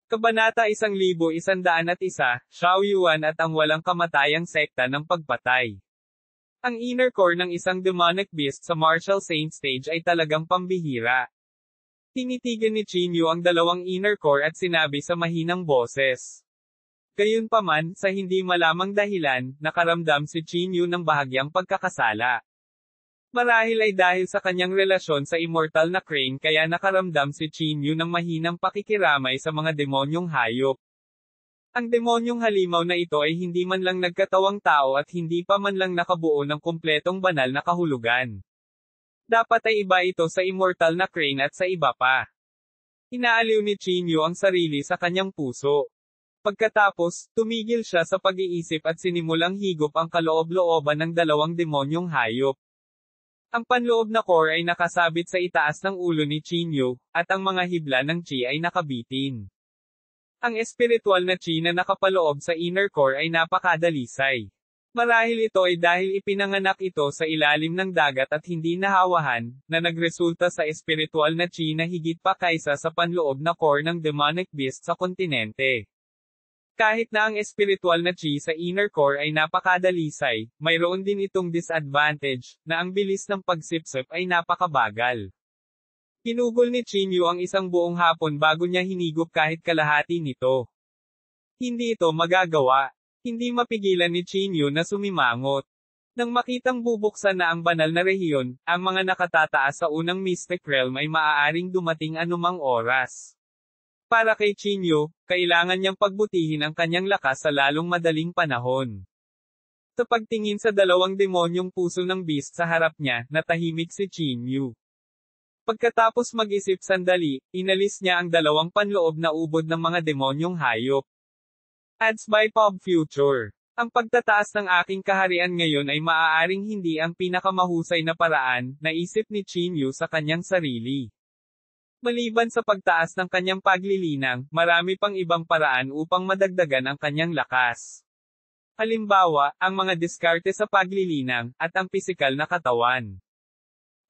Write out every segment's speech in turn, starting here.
Kabanata 1101, Shaoyuan at ang walang kamatayang sekta ng pagpatay. Ang inner core ng isang demonic beast sa martial saint stage ay talagang pambihira. Tinitigan ni Qin Yu ang dalawang inner core at sinabi sa mahinang boses. Gayunpaman, sa hindi malamang dahilan, nakaramdam si Qin Yu ng bahagyang pagkakasala. Marahil ay dahil sa kanyang relasyon sa immortal na crane kaya nakaramdam si Qin Yu ng mahinang pakikiramay sa mga demonyong hayop. Ang demonyong halimaw na ito ay hindi man lang nagkatawang tao at hindi pa man lang nakabuo ng kumpletong banal na kahulugan. Dapat ay iba ito sa immortal na crane at sa iba pa. Inaaliw ni Qin Yu ang sarili sa kanyang puso. Pagkatapos, tumigil siya sa pag-iisip at sinimulang higop ang kaloob-looban ng dalawang demonyong hayop. Ang panloob na core ay nakasabit sa itaas ng ulo ni Qin Yu, at ang mga hibla ng Qi ay nakabitin. Ang espiritual na Qi na nakapaloob sa inner core ay napakadalisay. Marahil ito ay dahil ipinanganak ito sa ilalim ng dagat at hindi nahawahan, na nagresulta sa espiritual na Qi na higit pa kaysa sa panloob na core ng demonic beast sa kontinente. Kahit na ang espiritual na Qi sa inner core ay napakadalisay, mayroon din itong disadvantage, na ang bilis ng pagsipsip ay napakabagal. Pinugol ni Qin Yu ang isang buong hapon bago niya hinigop kahit kalahati nito. Hindi ito magagawa. Hindi mapigilan ni Qin Yu na sumimangot. Nang makitang bubuksan na ang banal na rehiyon, ang mga nakatataas sa unang mystic realm ay maaaring dumating anumang oras. Para kay Qin Yu, kailangan niyang pagbutihin ang kanyang lakas sa lalong madaling panahon. Sa pagtingin sa dalawang demonyong puso ng beast sa harap niya, natahimik si Qin Yu. Pagkatapos mag-isip sandali, inalis niya ang dalawang panloob na ubod ng mga demonyong hayop. Ads by Pop Future. Ang pagtataas ng aking kaharian ngayon ay maaaring hindi ang pinakamahusay na paraan, naisip ni Qin Yu sa kanyang sarili. Maliban sa pagtaas ng kanyang paglilinang, marami pang ibang paraan upang madagdagan ang kanyang lakas. Halimbawa, ang mga diskarte sa paglilinang, at ang pisikal na katawan.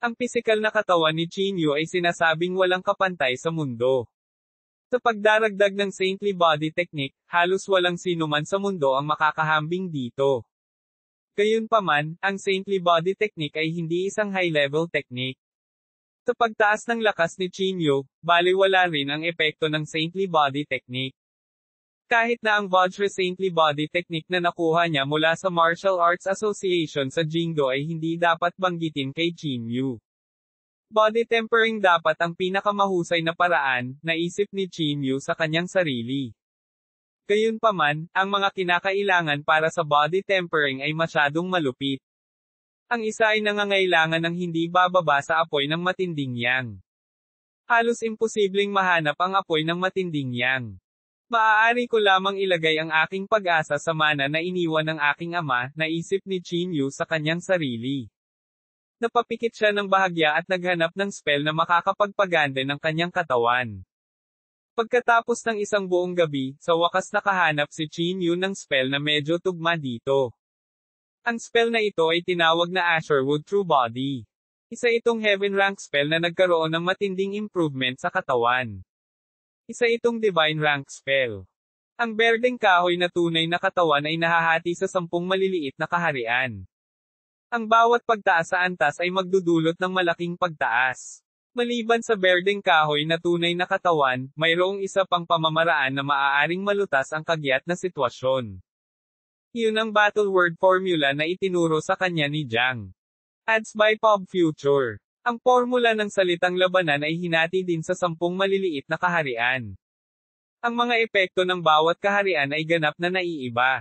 Ang pisikal na katawan ni Qin Yu ay sinasabing walang kapantay sa mundo. Sa pagdaragdag ng saintly body technique, halos walang sinuman sa mundo ang makakahambing dito. Gayunpaman, ang saintly body technique ay hindi isang high-level technique. Sa pagtaas ng lakas ni Qin Yu, baliwala rin ang epekto ng saintly body technique. Kahit na ang Vajra saintly body technique na nakuha niya mula sa Martial Arts Association sa Jingdo ay hindi dapat banggitin kay Qin Yu. Body tempering dapat ang pinakamahusay na paraan, naisip ni Qin Yu sa kanyang sarili. Gayunpaman, ang mga kinakailangan para sa body tempering ay masyadong malupit. Ang isa ay nangangailangan ng hindi bababa sa apoy ng matinding yang. Halos imposibleng mahanap ang apoy ng matinding yang. Maaari ko lamang ilagay ang aking pag-asa sa mana na iniwan ng aking ama, naisip ni Qin Yu sa kanyang sarili. Napapikit siya ng bahagya at naghanap ng spell na makakapagpaganda ng kanyang katawan. Pagkatapos ng isang buong gabi, sa wakas nakahanap si Qin Yu ng spell na medyo tugma dito. Ang spell na ito ay tinawag na Asherwood True Body. Isa itong heaven rank spell na nagkaroon ng matinding improvement sa katawan. Isa itong divine rank spell. Ang berdeng kahoy na tunay na katawan ay nahahati sa 10 maliliit na kaharian. Ang bawat pagtaas sa antas ay magdudulot ng malaking pagtaas. Maliban sa berdeng kahoy na tunay na katawan, mayroong isa pang pamamaraan na maaaring malutas ang kagyat na sitwasyon. Iyon ang battle word formula na itinuro sa kanya ni Jiang. Ads by Pop Future. Ang formula ng salitang labanan ay hinati din sa 10 maliliit na kaharian. Ang mga epekto ng bawat kaharian ay ganap na naiiba.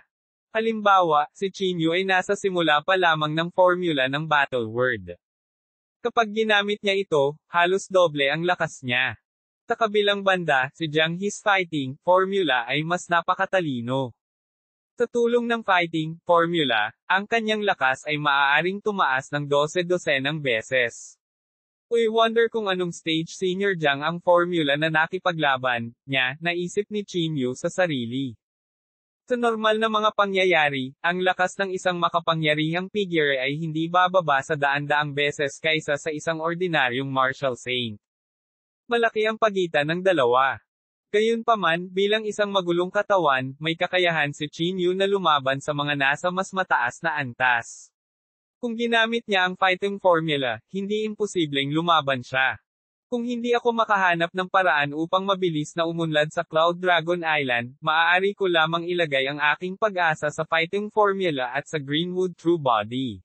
Halimbawa, si Qin Yu ay nasa simula pa lamang ng formula ng battle word. Kapag ginamit niya ito, halos doble ang lakas niya. Sa kabilang banda, si Jiang He's fighting formula ay mas napakatalino. Sa tulong ng fighting formula, ang kanyang lakas ay maaaring tumaas ng 12-dosenang beses. We wonder kung anong stage senior Jiang ang formula na nakipaglaban niya, naisip ni Qin Yu sa sarili. Sa normal na mga pangyayari, ang lakas ng isang makapangyarihang figure ay hindi bababa sa daan-daang beses kaysa sa isang ordinaryong martial saint. Malaki ang pagitan ng dalawa. Gayunpaman, bilang isang magulong katawan, may kakayahan si Qin Yu na lumaban sa mga nasa mas mataas na antas. Kung ginamit niya ang fighting formula, hindi imposibleng lumaban siya. Kung hindi ako makahanap ng paraan upang mabilis na umunlad sa Cloud Dragon Island, maaari ko lamang ilagay ang aking pag-asa sa fighting formula at sa Greenwood True Body.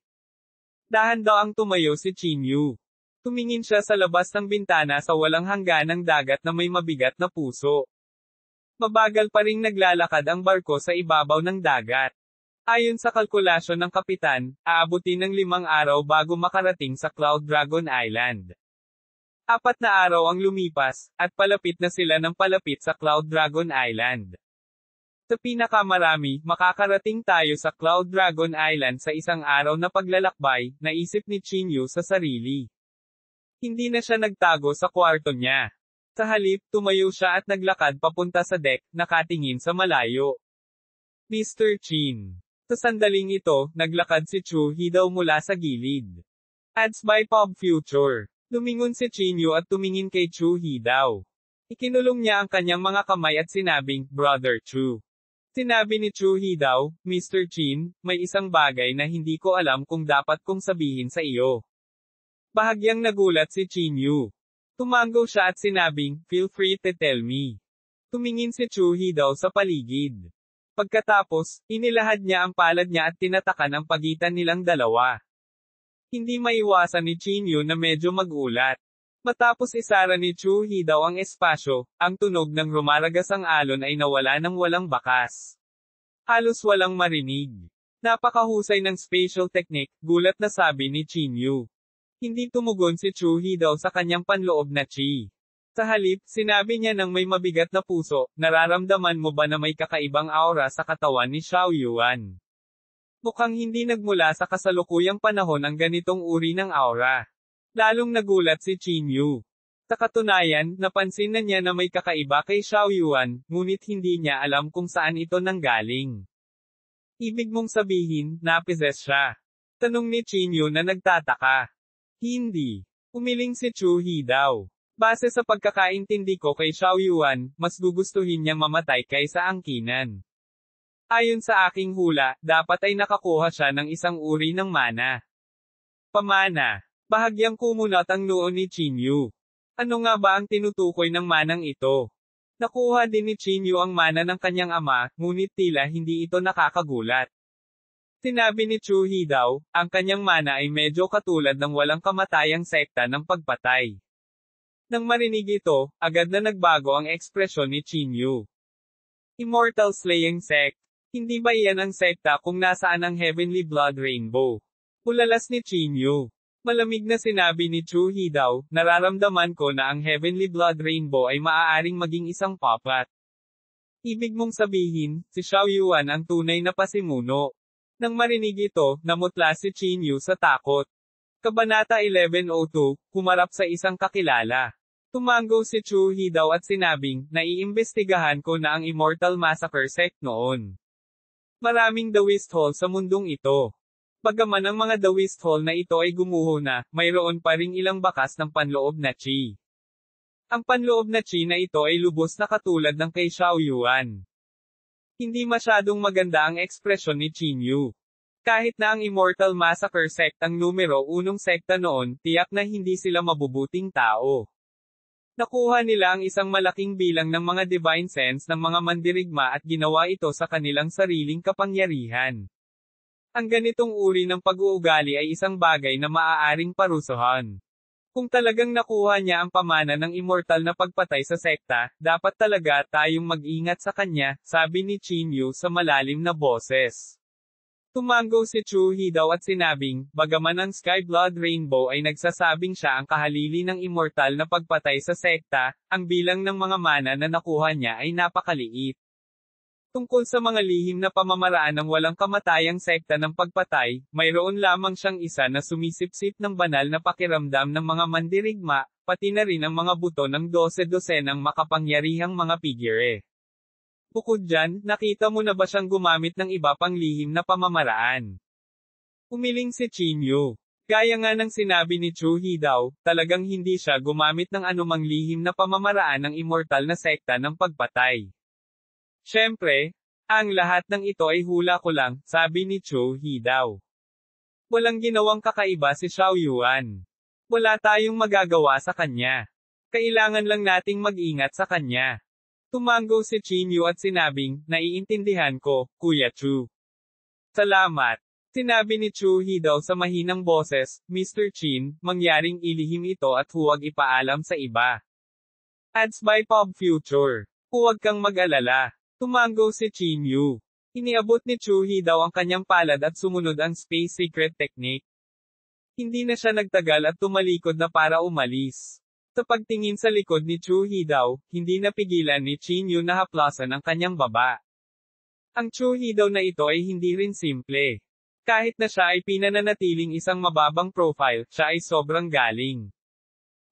Dahan-daang tumayo si Qin Yu. Tumingin siya sa labas ng bintana sa walang hangganang dagat na may mabigat na puso. Mabagal pa ring naglalakad ang barko sa ibabaw ng dagat. Ayon sa kalkulasyon ng kapitan, aabutin ng 5 araw bago makarating sa Cloud Dragon Island. 4 na araw ang lumipas, at palapit na sila ng palapit sa Cloud Dragon Island. Sa pinakamarami, makakarating tayo sa Cloud Dragon Island sa isang araw na paglalakbay, naisip ni Qin Yu sa sarili. Hindi na siya nagtago sa kwarto niya. Sa halip, tumayo siya at naglakad papunta sa deck, nakatingin sa malayo. Mr. Qin. Sa sandaling ito, naglakad si Chu Hidaw mula sa gilid. Ads by Pop Future. Lumingon si Qin Yu at tumingin kay Chu Hidaw. Ikinulong niya ang kanyang mga kamay at sinabing, Brother Chu. Sinabi ni Chu Hidaw, Mr. Qin, may isang bagay na hindi ko alam kung dapat kong sabihin sa iyo. Bahagyang nagulat si Qin Yu. Tumango siya at sinabing, feel free to tell me. Tumingin si Chu Hidaw sa paligid. Pagkatapos, inilahad niya ang palad niya at tinatakan ang pagitan nilang dalawa. Hindi maiwasan ni Qin Yu na medyo magulat. Matapos isara ni Chu Hidaw ang espasyo, ang tunog ng rumaragasang alon ay nawala ng walang bakas. Halos walang marinig. Napakahusay ng spatial technique, gulat na sabi ni Qin Yu. Hindi tumugon si Chu Hidaw sa kanyang panloob na chi. Sa halip, sinabi niya ng may mabigat na puso, nararamdaman mo ba na may kakaibang aura sa katawan ni Xiao Yuan? Mukhang hindi nagmula sa kasalukuyang panahon ang ganitong uri ng aura. Lalong nagulat si Qin Yu. Sa katunayan, napansin na niya na may kakaiba kay Xiao Yuan, ngunit hindi niya alam kung saan ito nanggaling. Ibig mong sabihin, napizes siya? Tanong ni Qin Yu na nagtataka. Hindi. Umiling si Chu Hidaw. Base sa pagkakaintindi ko kay Xiao Yuan, mas gugustuhin niyang mamatay kaysa angkinan. Ayon sa aking hula, dapat ay nakakuha siya ng isang uri ng mana. Pamana. Bahagyang kumunat ang noo ni Qin Yu. Ano nga ba ang tinutukoy ng manang ito? Nakuha din ni Qin Yu ang mana ng kanyang ama, ngunit tila hindi ito nakakagulat. Sinabi ni Chu Hidaw, ang kanyang mana ay medyo katulad ng walang kamatayang sekta ng pagpatay. Nang marinig ito, agad na nagbago ang ekspresyon ni Qin Yu. Immortal Slaying Sect. Hindi ba iyan ang sekta kung nasaan ang Heavenly Blood Rainbow? Ulalas ni Qin Yu. Malamig na sinabi ni Chu Hidaw, nararamdaman ko na ang Heavenly Blood Rainbow ay maaaring maging isang papat. Ibig mong sabihin, si Xiao Yuan ang tunay na pasimuno. Nang marinig ito, namutla si Qin Yu sa takot. Kabanata 1102, humarap sa isang kakilala. Tumango si Chu Hidaw at sinabing, naiimbestigahan ko na ang Immortal Massacre Sect noon. Maraming Daoist Hall sa mundong ito. Bagaman ang mga Daoist Hall na ito ay gumuho na, mayroon pa ring ilang bakas ng panloob na chi. Ang panloob na chi na ito ay lubos na katulad ng kay Xiao Yuan. Hindi masyadong maganda ang ekspresyon ni Qin Yu. Kahit na ang Immortal Massacre Sect ang numero 1 sekta noon, tiyak na hindi sila mabubuting tao. Nakuha nila ang isang malaking bilang ng mga divine sense ng mga mandirigma at ginawa ito sa kanilang sariling kapangyarihan. Ang ganitong uri ng pag-uugali ay isang bagay na maaaring parusahan. Kung talagang nakuha niya ang pamana ng immortal na pagpatay sa sekta, dapat talaga tayong mag-ingat sa kanya, sabi ni Qin Yu sa malalim na boses. Tumango si Chu Hidaw at sinabing, bagaman ang Sky Blood Rainbow ay nagsasabing siya ang kahalili ng immortal na pagpatay sa sekta, ang bilang ng mga mana na nakuha niya ay napakaliit. Tungkol sa mga lihim na pamamaraan ng walang kamatayang sekta ng pagpatay, mayroon lamang siyang isa na sumisipsip ng banal na pakiramdam ng mga mandirigma, pati na rin ang mga buto ng 12-dosenang makapangyarihang mga figure. Bukod dyan, nakita mo na ba siyang gumamit ng iba pang lihim na pamamaraan? Umiling si Qin Yu. Gaya nga ng sinabi ni Chu Hee-daw, talagang hindi siya gumamit ng anumang lihim na pamamaraan ng immortal na sekta ng pagpatay. Siyempre, ang lahat ng ito ay hula ko lang, sabi ni Chu Hee-daw. Walang ginawang kakaiba si Xiao Yuan. Wala tayong magagawa sa kanya. Kailangan lang nating mag-ingat sa kanya. Tumango si Qin Yu at sinabing, naiintindihan ko, Kuya Chu. Salamat. Sinabi ni Chu Hee-daw sa mahinang boses, Mr. Qin, mangyaring ilihim ito at huwag ipaalam sa iba. Ads by Pop Future. Huwag kang mag-alala. Tumango si Qin Yu. Iniabot ni Chu Hee-daw ang kanyang palad at sumunod ang Space Secret Technique. Hindi na siya nagtagal at tumalikod na para umalis. Sa pagtingin sa likod ni Chu Hee-daw, hindi napigilan ni Qin Yu na haplasan ang kanyang baba. Ang Chu Hee-daw na ito ay hindi rin simple. Kahit na siya ay pinananatiling isang mababang profile, siya ay sobrang galing.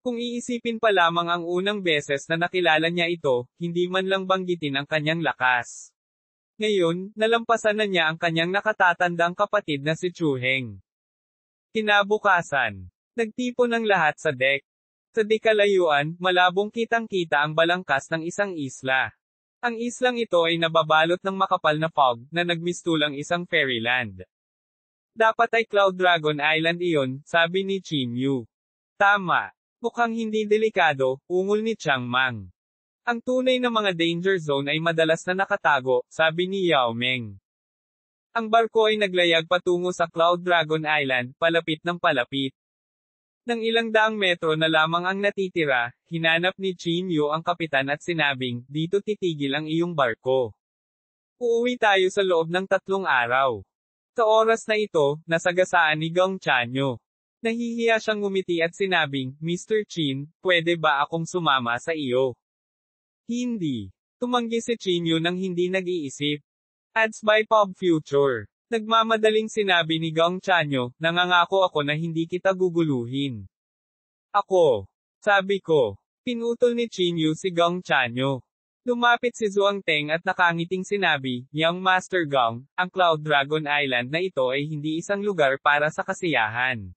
Kung iisipin pa lamang ang unang beses na nakilala niya ito, hindi man lang banggitin ang kanyang lakas. Ngayon, nalampasan na niya ang kanyang nakatatandang kapatid na si Chu Heng. Kinabukasan, nagtipon ng lahat sa deck. Sa di kalayuan, malabong kitang-kita ang balangkas ng isang isla. Ang islang ito ay nababalot ng makapal na fog, na nagmistulang isang fairyland. Dapat ay Cloud Dragon Island iyon, sabi ni Qin Yu. Tama. Mukhang hindi delikado, ungol ni Chiang Mang. Ang tunay na mga danger zone ay madalas na nakatago, sabi ni Yao Meng. Ang barko ay naglayag patungo sa Cloud Dragon Island, palapit ng palapit. Nang ilang daang metro na lamang ang natitira, hinanap ni Qin Yu ang kapitan at sinabing, dito titigil ang iyong barko. Uuwi tayo sa loob ng 3 araw. Sa oras na ito, nasagasaan ni Gong Chanyo. Nahihiya siyang ngumiti at sinabing, Mr. Qin, pwede ba akong sumama sa iyo? Hindi. Tumanggi si Qin Yu nang hindi nag-iisip. Ads by Pop Future. Nagmamadaling sinabi ni Gong Chanyo, nangangako ako na hindi kita guguluhin. Ako. Sabi ko. Pinutol ni Qin Yu si Gong Chanyo. Lumapit si Zhuang Teng at nakangiting sinabi, Young Master Gong, ang Cloud Dragon Island na ito ay hindi isang lugar para sa kasiyahan.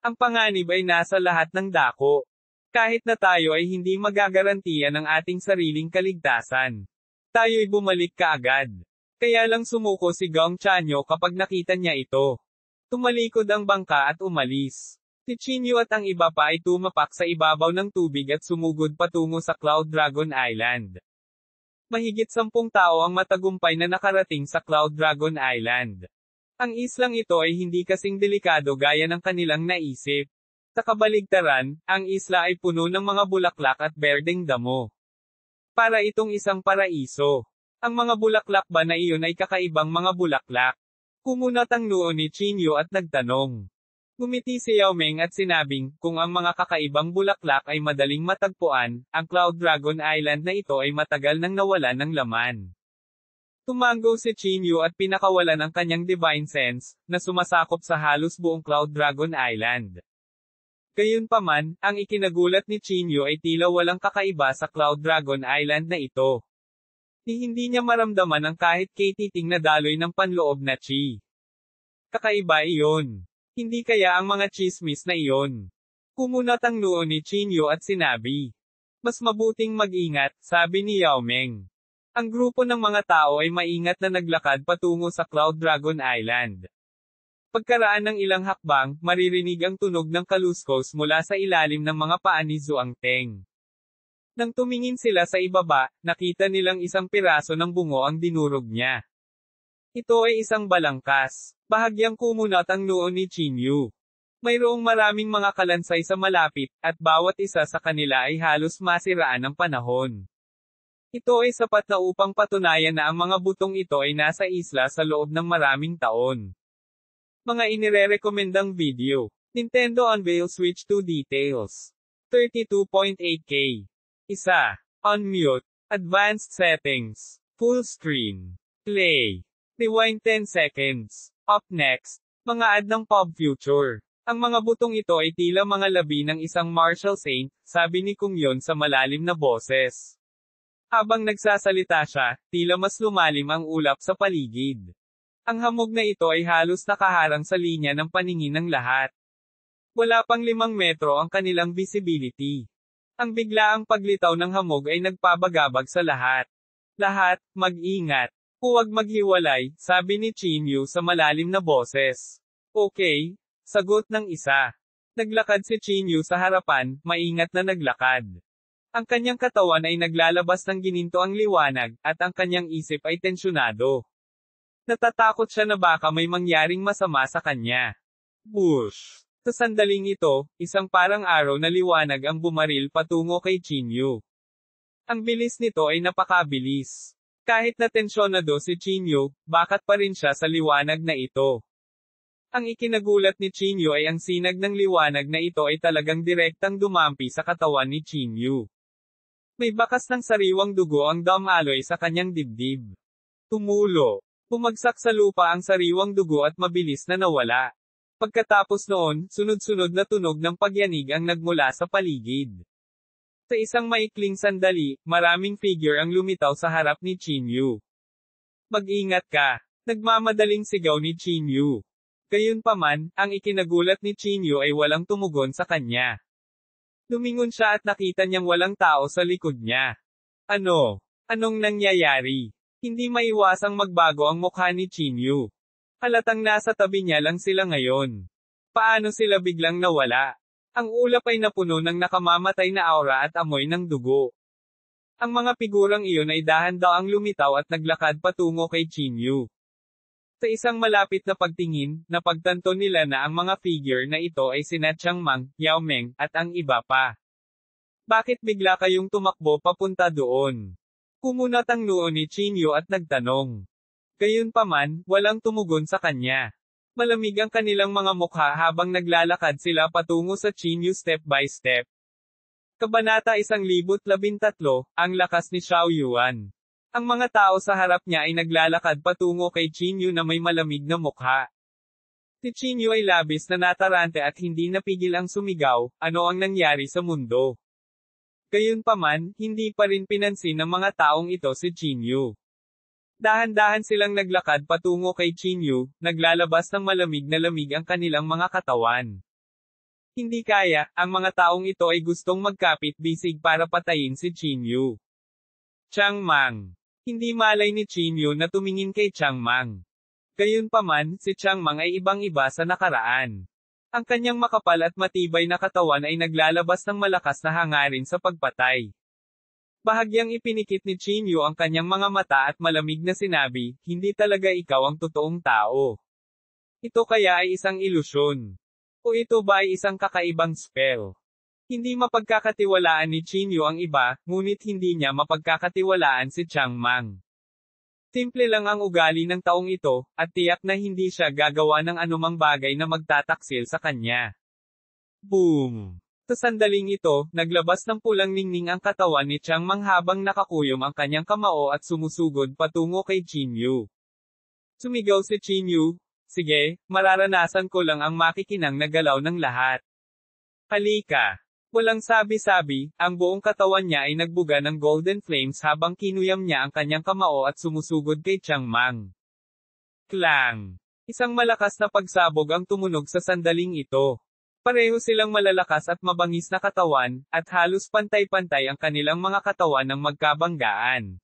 Ang panganib ay nasa lahat ng dako. Kahit na tayo ay hindi magagarantiya ng ating sariling kaligtasan. Tayo'y bumalik kaagad. Kaya lang sumuko si Gong Chanyo kapag nakita niya ito. Tumalikod ang bangka at umalis. Si Qin Yu at ang iba pa ay tumapak sa ibabaw ng tubig at sumugod patungo sa Cloud Dragon Island. Mahigit 10 tao ang matagumpay na nakarating sa Cloud Dragon Island. Ang islang ito ay hindi kasing delikado gaya ng kanilang naisip. Sa kabaligtaran, ang isla ay puno ng mga bulaklak at berdeng damo. Para itong isang paraiso. Ang mga bulaklak ba na iyon ay kakaibang mga bulaklak? Kumunat ang noo ni Qin Yu at nagtanong. Ngumiti si Yao Meng at sinabing, kung ang mga kakaibang bulaklak ay madaling matagpuan, ang Cloud Dragon Island na ito ay matagal nang nawalan ng laman. Tumango si Qin Yu at pinakawalan ang kanyang divine sense, na sumasakop sa halos buong Cloud Dragon Island. Gayunpaman, ang ikinagulat ni Qin Yu ay tila walang kakaiba sa Cloud Dragon Island na ito. Hindi niya maramdaman ang kahit katiting na daloy ng panloob na chi. Kakaiba iyon. Hindi kaya ang mga chismis na iyon. Kumunat ang noo ni Qin Yu at sinabi. Mas mabuting mag-ingat, sabi ni Yao Meng. Ang grupo ng mga tao ay maingat na naglakad patungo sa Cloud Dragon Island. Pagkaraan ng ilang hakbang, maririnig ang tunog ng kaluskos mula sa ilalim ng mga paa ni Zhuang Teng. Nang tumingin sila sa ibaba, nakita nilang isang piraso ng bungo ang dinurog niya. Ito ay isang balangkas. Bahagyang kumunat ang noo ni Qin Yu. Mayroong maraming mga kalansay sa malapit, at bawat isa sa kanila ay halos masiraan ng panahon. Ito ay sapat na upang patunayan na ang mga butong ito ay nasa isla sa loob ng maraming taon. Mga inirerekomendang video. Nintendo Unveil Switch 2 Details. 32.8K. Isa. Unmute. Advanced Settings. Full Screen. Play. Rewind 10 seconds. Up next. Mga ad ng Pop Future. Ang mga butong ito ay tila mga labi ng isang martial saint, sabi ni Kung Yon sa malalim na boses. Habang nagsasalita siya, tila mas lumalim ang ulap sa paligid. Ang hamog na ito ay halos nakaharang sa linya ng paningin ng lahat. Wala pang 5 metro ang kanilang visibility. Ang biglaang paglitaw ng hamog ay nagpabagabag sa lahat. Lahat, mag-ingat. Huwag maghiwalay, sabi ni Chinyu sa malalim na boses. Okay, sagot ng isa. Naglakad si Chinyu sa harapan, maingat na naglakad. Ang kanyang katawan ay naglalabas ng ginintoang liwanag, at ang kanyang isip ay tensyonado. Natatakot siya na baka may mangyaring masama sa kanya. Bush! Sa sandaling ito, isang parang araw na liwanag ang bumaril patungo kay Chinyu. Ang bilis nito ay napakabilis. Kahit na tensyonado si Chinyu, bakat pa rin siya sa liwanag na ito. Ang ikinagulat ni Chinyu ay ang sinag ng liwanag na ito ay talagang direktang dumampi sa katawan ni Chinyu. May bakas ng sariwang dugo ang dumaloy sa kanyang dibdib. Tumulo. Bumagsak sa lupa ang sariwang dugo at mabilis na nawala. Pagkatapos noon, sunod-sunod na tunog ng pagyanig ang nagmula sa paligid. Sa isang maikling sandali, maraming figure ang lumitaw sa harap ni Chinyu. Mag-ingat ka! Nagmamadaling sigaw ni Chinyu. Gayunpaman, ang ikinagulat ni Chinyu ay walang tumugon sa kanya. Lumingon siya at nakita niyang walang tao sa likod niya. Ano? Anong nangyayari? Hindi maiwasang magbago ang mukha ni Chinyu. Halatang nasa tabi niya lang sila ngayon. Paano sila biglang nawala? Ang ulap ay napuno ng nakamamatay na aura at amoy ng dugo. Ang mga figurang iyon ay dahan-daang lumitaw at naglakad patungo kay Chinyu. Sa isang malapit na pagtingin, napagtanto nila na ang mga figure na ito ay sina Changmang, Yao Meng, at ang iba pa. Bakit bigla kayong tumakbo papunta doon? Kumunat ang noo ni Chinyu at nagtanong. Gayunpaman, walang tumugon sa kanya. Malamig ang kanilang mga mukha habang naglalakad sila patungo sa Chinyu step by step. Kabanata 1013, ang lakas ni Xiao Yuan. Ang mga tao sa harap niya ay naglalakad patungo kay Chinyu na may malamig na mukha. Si Chinyu ay labis na natarante at hindi napigil ang sumigaw, ano ang nangyari sa mundo. Gayunpaman, hindi pa rin pinansin ng mga taong ito si Chinyu. Dahan-dahan silang naglakad patungo kay Chinyu, naglalabas ng malamig na lamig ang kanilang mga katawan. Hindi kaya, ang mga taong ito ay gustong magkapit-bisig para patayin si Chinyu. Changmang. Hindi malay ni Chinyu na tumingin kay Changmang. Gayunpaman, si Changmang ay ibang-iba sa nakaraan. Ang kanyang makapal at matibay na katawan ay naglalabas ng malakas na hangarin sa pagpatay. Bahagyang ipinikit ni Chinyu ang kanyang mga mata at malamig na sinabi, hindi talaga ikaw ang totoong tao. Ito kaya ay isang ilusyon. O ito ba ay isang kakaibang spell? Hindi mapagkakatiwalaan ni Chinyu ang iba, ngunit hindi niya mapagkakatiwalaan si Changmang. Simple lang ang ugali ng taong ito, at tiyak na hindi siya gagawa ng anumang bagay na magtataksil sa kanya. Boom! Sa sandaling ito, naglabas ng pulang ningning ang katawan ni Changmang habang nakakuyom ang kanyang kamao at sumusugod patungo kay Chinyu. Sumigaw si Chinyu, sige, mararanasan ko lang ang makikinang na galaw ng lahat. Halika! Walang sabi-sabi, ang buong katawan niya ay nagbuga ng golden flames habang kinuyam niya ang kanyang kamao at sumusugod kay Changmang. Klang! Isang malakas na pagsabog ang tumunog sa sandaling ito. Pareho silang malalakas at mabangis na katawan, at halos pantay-pantay ang kanilang mga katawan ng magkabanggaan.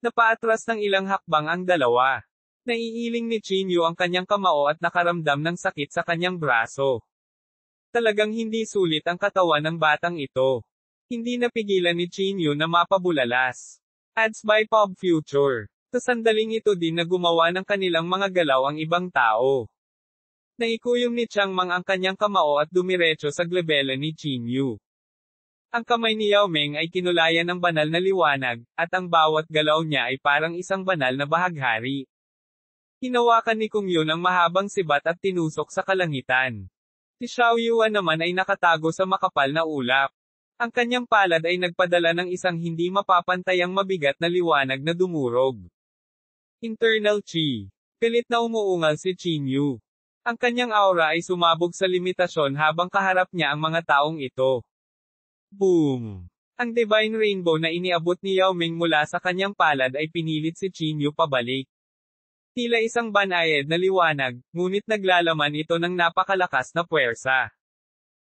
Napaatras ng ilang hakbang ang dalawa. Naiiling ni Chinyu ang kanyang kamao at nakaramdam ng sakit sa kanyang braso. Talagang hindi sulit ang katawan ng batang ito. Hindi napigilan ni Chinyu na mapabulalas. Ads by Pop Future. Sa sandaling ito din na gumawa ng kanilang mga galaw ang ibang tao. Naikuyom ni Changmang ang kanyang kamao at dumiretso sa glabela ni Chinyu. Ang kamay ni Yao Meng ay kinulayan ng banal na liwanag, at ang bawat galaw niya ay parang isang banal na bahaghari. Hinawakan ni Kung Yun ang mahabang sibat at tinusok sa kalangitan. Si Xiao Yuan naman ay nakatago sa makapal na ulap. Ang kanyang palad ay nagpadala ng isang hindi mapapantayang mabigat na liwanag na dumurog. Internal Chi. Galit na umuungal si Chinyu. Ang kanyang aura ay sumabog sa limitasyon habang kaharap niya ang mga taong ito. Boom! Ang Divine Rainbow na iniabot ni Yao Ming mula sa kanyang palad ay pinilit si Chinyu pabalik. Tila isang banayad na liwanag, ngunit naglalaman ito ng napakalakas na puwersa.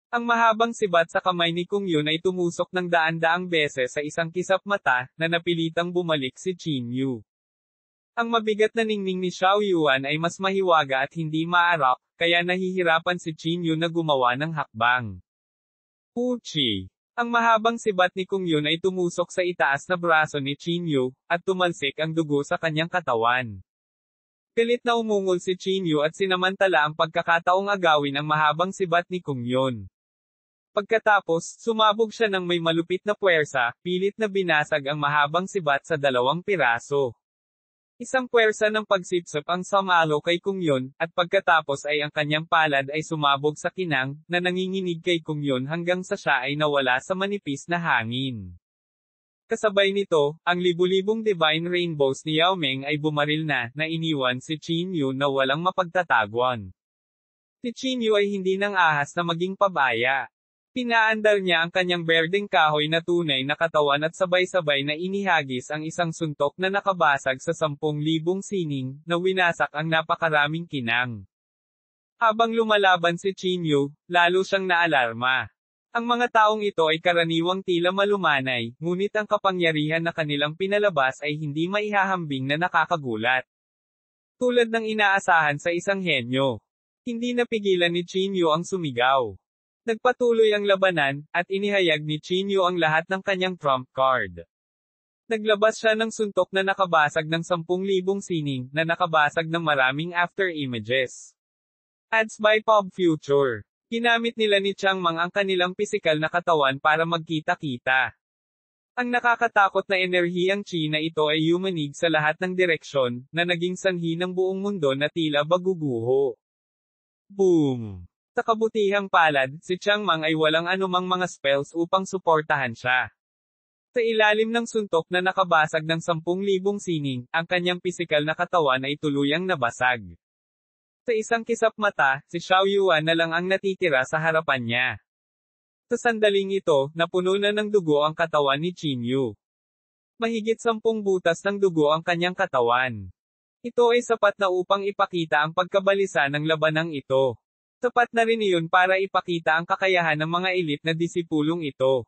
Ang mahabang sibat sa kamay ni Kung Yun ay tumusok ng daan-daang beses sa isang kisap mata, na napilitang bumalik si Qin Yu. Ang mabigat na ningning ni Xiao Yuan ay mas mahiwaga at hindi maarap, kaya nahihirapan si Qin Yu na gumawa ng hakbang. Puchi! Ang mahabang sibat ni Kung Yun ay tumusok sa itaas na braso ni Qin Yu, at tumalsik ang dugo sa kanyang katawan. Galit na umungol si Qin Yu at sinamantala ang pagkakataong agawin ang mahabang sibat ni Kung Yun. Pagkatapos, sumabog siya ng may malupit na puwersa, pilit na binasag ang mahabang sibat sa 2 piraso. Isang puwersa ng pagsipsip ang sumalo kay Kung Yun, at pagkatapos ay ang kanyang palad ay sumabog sa kinang, na nanginginig kay Kung Yun hanggang sa siya ay nawala sa manipis na hangin. Kasabay nito, ang libu-libong Divine Rainbows ni Yao Ming ay bumaril na iniwan si Qin Yu na walang mapagtatagwan. Si Qin Yu ay hindi nang ahas na maging pabaya. Pinaandar niya ang kanyang berdeng kahoy na tunay na katawan at sabay-sabay na inihagis ang isang suntok na nakabasag sa 10,000 sining, na winasak ang napakaraming kinang. Habang lumalaban si Qin Yu, lalo siyang naalarma. Ang mga taong ito ay karaniwang tila malumanay, ngunit ang kapangyarihan na kanilang pinalabas ay hindi maihahambing na nakakagulat. Tulad ng inaasahan sa isang henyo. Hindi napigilan ni Qin Yu ang sumigaw. Nagpatuloy ang labanan, at inihayag ni Qin Yu ang lahat ng kanyang trump card. Naglabas siya ng suntok na nakabasag ng 10,000 sining, na nakabasag ng maraming after images. Ads by Pop Future. Ginamit nila ni Chang Mang ang kanilang pisikal na katawan para magkita-kita. Ang nakakatakot na enerhiyang Qi na ito ay yumanig sa lahat ng direksyon, na naging sanhi ng buong mundo na tila baguguho. Boom! Sa kabutihang palad, si Chang Mang ay walang anumang mga spells upang suportahan siya. Sa ilalim ng suntok na nakabasag ng 10,000 sining, ang kanyang pisikal na katawan ay tuluyang nabasag. Sa isang kisap mata, si Xiao Yuan na lang ang natitira sa harapan niya. Sa sandaling ito, napuno na ng dugo ang katawan ni Qin Yu. Mahigit 10 butas ng dugo ang kanyang katawan. Ito ay sapat na upang ipakita ang pagkabalisa ng labanang ito. Sapat na rin iyon para ipakita ang kakayahan ng mga elite na disipulong ito.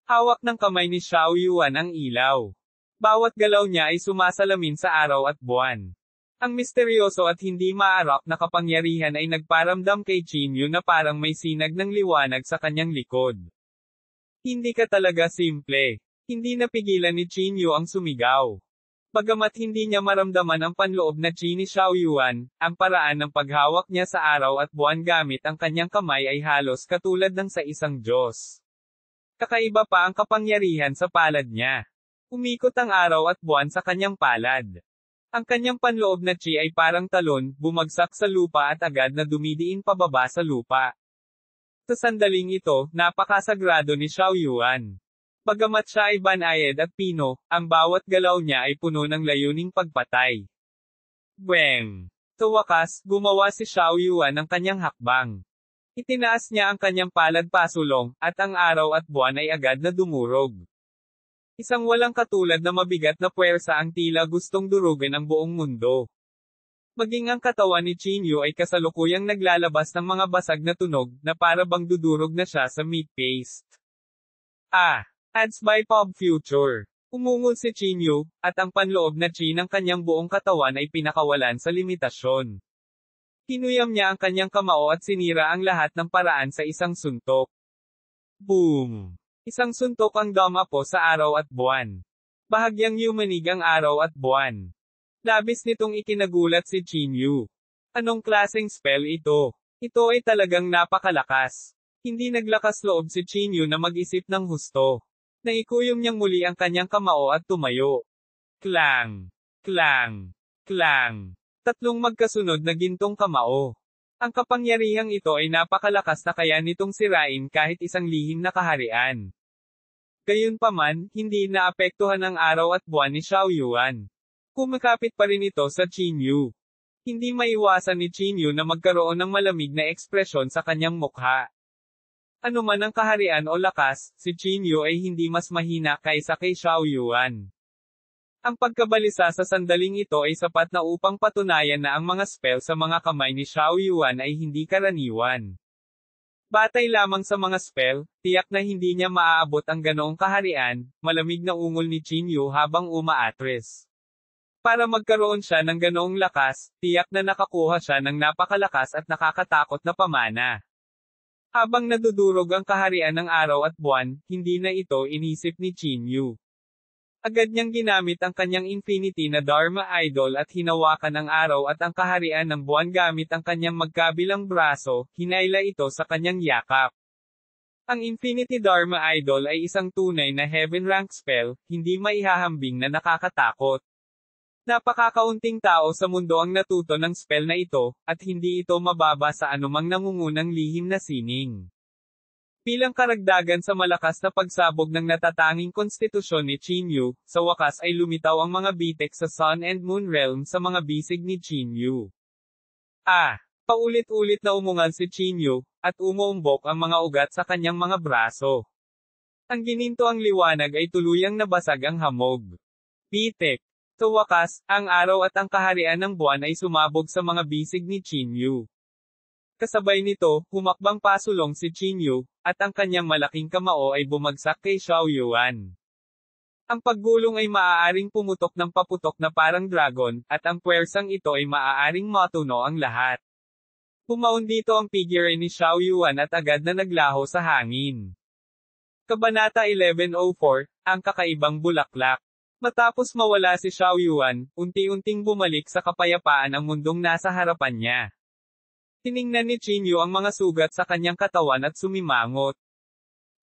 Hawak ng kamay ni Xiao Yuan ang ilaw. Bawat galaw niya ay sumasalamin sa araw at buwan. Ang misteryoso at hindi maarap na kapangyarihan ay nagparamdam kay Qin Yu na parang may sinag ng liwanag sa kanyang likod. Hindi ka talaga simple. Hindi napigilan ni Qin Yu ang sumigaw. Bagamat hindi niya maramdaman ang panloob na Qi ni Xiao Yuan, ang paraan ng paghawak niya sa araw at buwan gamit ang kanyang kamay ay halos katulad ng sa isang Diyos. Kakaiba pa ang kapangyarihan sa palad niya. Umikot ang araw at buwan sa kanyang palad. Ang kanyang panloob na Qi ay parang talon, bumagsak sa lupa at agad na dumidiin pababa sa lupa. Sa sandaling ito, napakasagrado ni Xiao Yuan. Bagamat siya ay banayad at pino, ang bawat galaw niya ay puno ng layuning pagpatay. Bweng! Sa wakas, gumawa si Xiao Yuan ng kanyang hakbang. Itinaas niya ang kanyang palad pasulong, at ang araw at buwan ay agad na dumurog. Isang walang katulad na mabigat na puwersa ang tila gustong durugin ang buong mundo. Maging ang katawan ni Qin Yu ay kasalukuyang naglalabas ng mga basag na tunog, na para bang dudurog na siya sa meat paste. Ads by Pop Future. Umungol si Qin Yu, at ang panloob na Qi ng kanyang buong katawan ay pinakawalan sa limitasyon. Kinuyam niya ang kanyang kamao at sinira ang lahat ng paraan sa isang suntok. Boom! Isang suntok ang dumapo sa araw at buwan. Bahagyang yumanig ang araw at buwan. Labis nitong ikinagulat si Qin Yu. Anong klaseng spell ito? Ito ay talagang napakalakas. Hindi naglakas loob si Qin Yu na mag-isip ng husto. Naikuyom niyang muli ang kanyang kamao at tumayo. Klang! Klang! Klang! 3 magkasunod na gintong kamao. Ang kapangyarihang ito ay napakalakas na kaya nitong sirain kahit isang lihim na kaharian. Gayunpaman, hindi naapektuhan ang araw at buwan ni Xiao Yuan. Kumakapit pa rin ito sa Qin Yu. Hindi maiwasan ni Qin Yu na magkaroon ng malamig na ekspresyon sa kanyang mukha. Ano man ang kaharian o lakas, si Qin Yu ay hindi mas mahina kaysa kay Xiao Yuan. Ang pagkabalisa sa sandaling ito ay sapat na upang patunayan na ang mga spell sa mga kamay ni Xiao Yuan ay hindi karaniwan. Batay lamang sa mga spell, tiyak na hindi niya maaabot ang ganoong kaharian, malamig na ungol ni Chinyu habang umaatres. Para magkaroon siya ng ganoong lakas, tiyak na nakakuha siya ng napakalakas at nakakatakot na pamana. Habang nadudurog ang kaharian ng araw at buwan, hindi na ito inisip ni Chinyu. Agad niyang ginamit ang kanyang infinity na Dharma Idol at hinawakan ang araw at ang kaharian ng buwan gamit ang kanyang magkabilang braso, hinayla ito sa kanyang yakap. Ang Infinity Dharma Idol ay isang tunay na heaven rank spell, hindi maihahambing na nakakatakot. Napakakaunting tao sa mundo ang natuto ng spell na ito, at hindi ito mababa sa anumang nangungunang lihim na sining. Bilang karagdagan sa malakas na pagsabog ng natatanging konstitusyon ni Chinyu, sa wakas ay lumitaw ang mga bitek sa Sun and Moon Realm sa mga bisig ni Chinyu. Paulit-ulit na umungal si Chinyu, at umuumbok ang mga ugat sa kanyang mga braso. Ang gininto ang liwanag ay tuluyang nabasag ang hamog. Bitek. Sa wakas, ang araw at ang kaharian ng buwan ay sumabog sa mga bisig ni Chinyu. Kasabay nito, humakbang pasulong si Chinyu, at ang kanyang malaking kamao ay bumagsak kay Xiao Yuan. Ang paggulong ay maaaring pumutok ng paputok na parang dragon, at ang puwersang ito ay maaaring matuno ang lahat. Pumaon dito ang figure ni Xiao Yuan at agad na naglaho sa hangin. Kabanata 1104, ang kakaibang bulaklak. Matapos mawala si Xiao Yuan, unti-unting bumalik sa kapayapaan ang mundong nasa harapan niya. Tiningnan ni Chinyu ang mga sugat sa kanyang katawan at sumimangot.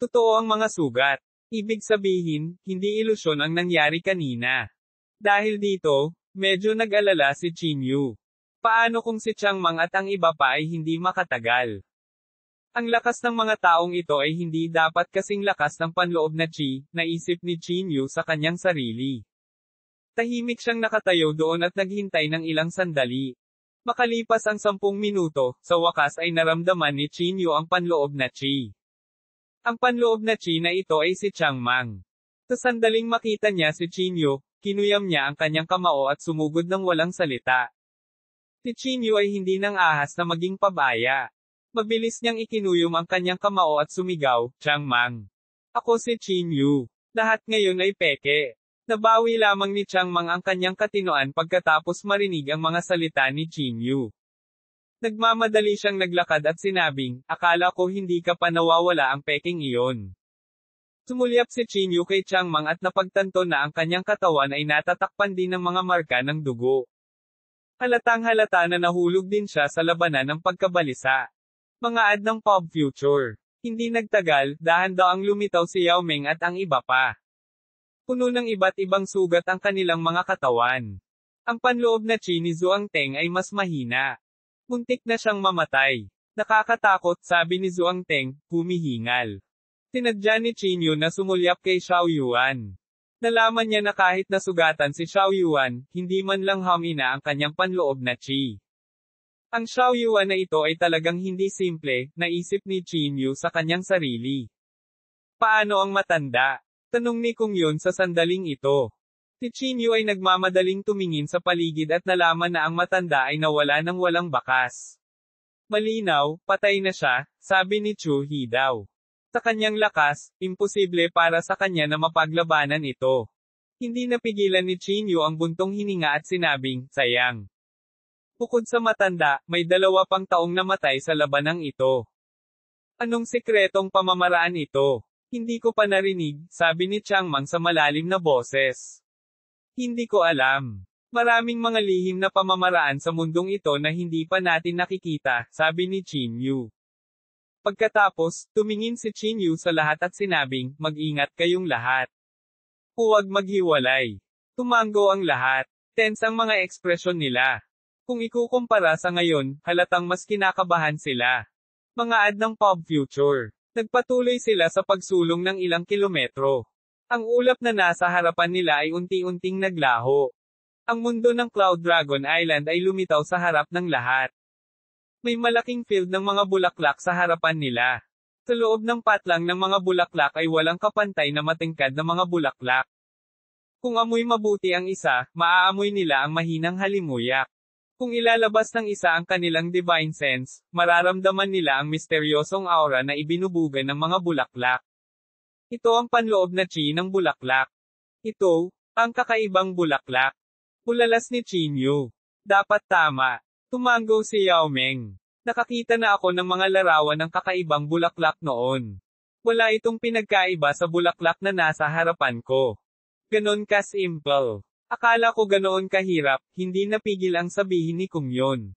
Totoo ang mga sugat. Ibig sabihin, hindi ilusyon ang nangyari kanina. Dahil dito, medyo nag-alala si Chinyu. Paano kung si Changmang at ang iba pa ay hindi makatagal? Ang lakas ng mga taong ito ay hindi dapat kasing lakas ng panloob na chi, naisip ni Chinyu sa kanyang sarili. Tahimik siyang nakatayo doon at naghintay ng ilang sandali. Makalipas ang 10 minuto, sa wakas ay naramdaman ni Chinyu ang panloob na chi. Ang panloob na chi na ito ay si Changmang. Sa sandaling makita niya si Chinyu, kinuyam niya ang kanyang kamao at sumugod ng walang salita. Si Chinyu ay hindi nang ahas na maging pabaya. Mabilis niyang ikinuyom ang kanyang kamao at sumigaw, "Changmang! Ako si Chinyu. Lahat ngayon ay peke." Nabawi lamang ni Changmang ang kanyang katinoan pagkatapos marinig ang mga salita ni Chinyu. Nagmamadali siyang naglakad at sinabing, "Akala ko hindi ka pa nawawala ang peking iyon." Sumulyap si Chinyu kay Changmang at napagtanto na ang kanyang katawan ay natatakpan din ng mga marka ng dugo. Halatang-halata na nahulog din siya sa labanan ng pagkabalisa. Mga ad ng Pop Future. Hindi nagtagal, dahan-daang lumitaw si Yao Ming at ang iba pa. Puno ng iba't ibang sugat ang kanilang mga katawan. Ang panloob na chi ni Zhuang Teng ay mas mahina. Muntik na siyang mamatay. Nakakatakot, sabi ni Zhuang Teng, humihingal. Tinadya ni Chinyu na sumulyap kay Xiao Yuan. Nalaman niya na kahit nasugatan si Xiao Yuan, hindi man lang humina ang kanyang panloob na chi. Ang Xiao Yuan na ito ay talagang hindi simple, naisip ni Chinyu sa kanyang sarili. Paano ang matanda? Tanong ni Kung Yun sa sandaling ito. Si Chinyu ay nagmamadaling tumingin sa paligid at nalaman na ang matanda ay nawala ng walang bakas. Malinaw, patay na siya, sabi ni Chu Hidaw. Sa kanyang lakas, imposible para sa kanya na mapaglabanan ito. Hindi napigilan ni Chinyu ang buntong hininga at sinabing, "Sayang." Bukod sa matanda, may 2 pang taong namatay sa labanang ito. Anong sikretong pamamaraan ito? Hindi ko pa narinig, sabi ni Changmang sa malalim na boses. Hindi ko alam. Maraming mga lihim na pamamaraan sa mundong ito na hindi pa natin nakikita, sabi ni Chinyu. Pagkatapos, tumingin si Chinyu sa lahat at sinabing, "Mag-ingat kayong lahat. Huwag maghiwalay." Tumango ang lahat. Tense ang mga ekspresyon nila. Kung ikukumpara sa ngayon, halatang mas kinakabahan sila. Mga ad ng Pop Future. Nagpatuloy sila sa pagsulong ng ilang kilometro. Ang ulap na nasa harapan nila ay unti-unting naglaho. Ang mundo ng Cloud Dragon Island ay lumitaw sa harap ng lahat. May malaking field ng mga bulaklak sa harapan nila. Sa loob ng patlang ng mga bulaklak ay walang kapantay na matingkad na mga bulaklak. Kung amoy mabuti ang isa, maaamoy nila ang mahinang halimuyak. Kung ilalabas ng isa ang kanilang divine sense, mararamdaman nila ang misteryosong aura na ibinubuga ng mga bulaklak. Ito ang panloob na chi ng bulaklak. Ito, ang kakaibang bulaklak. Ulalas ni Chinyu. Dapat tama. Tumango si Yao Meng. Nakakita na ako ng mga larawan ng kakaibang bulaklak noon. Wala itong pinagkaiba sa bulaklak na nasa harapan ko. Ganon ka simple. Akala ko ganoon kahirap, hindi napigil ang sabihin ni Kung Yun.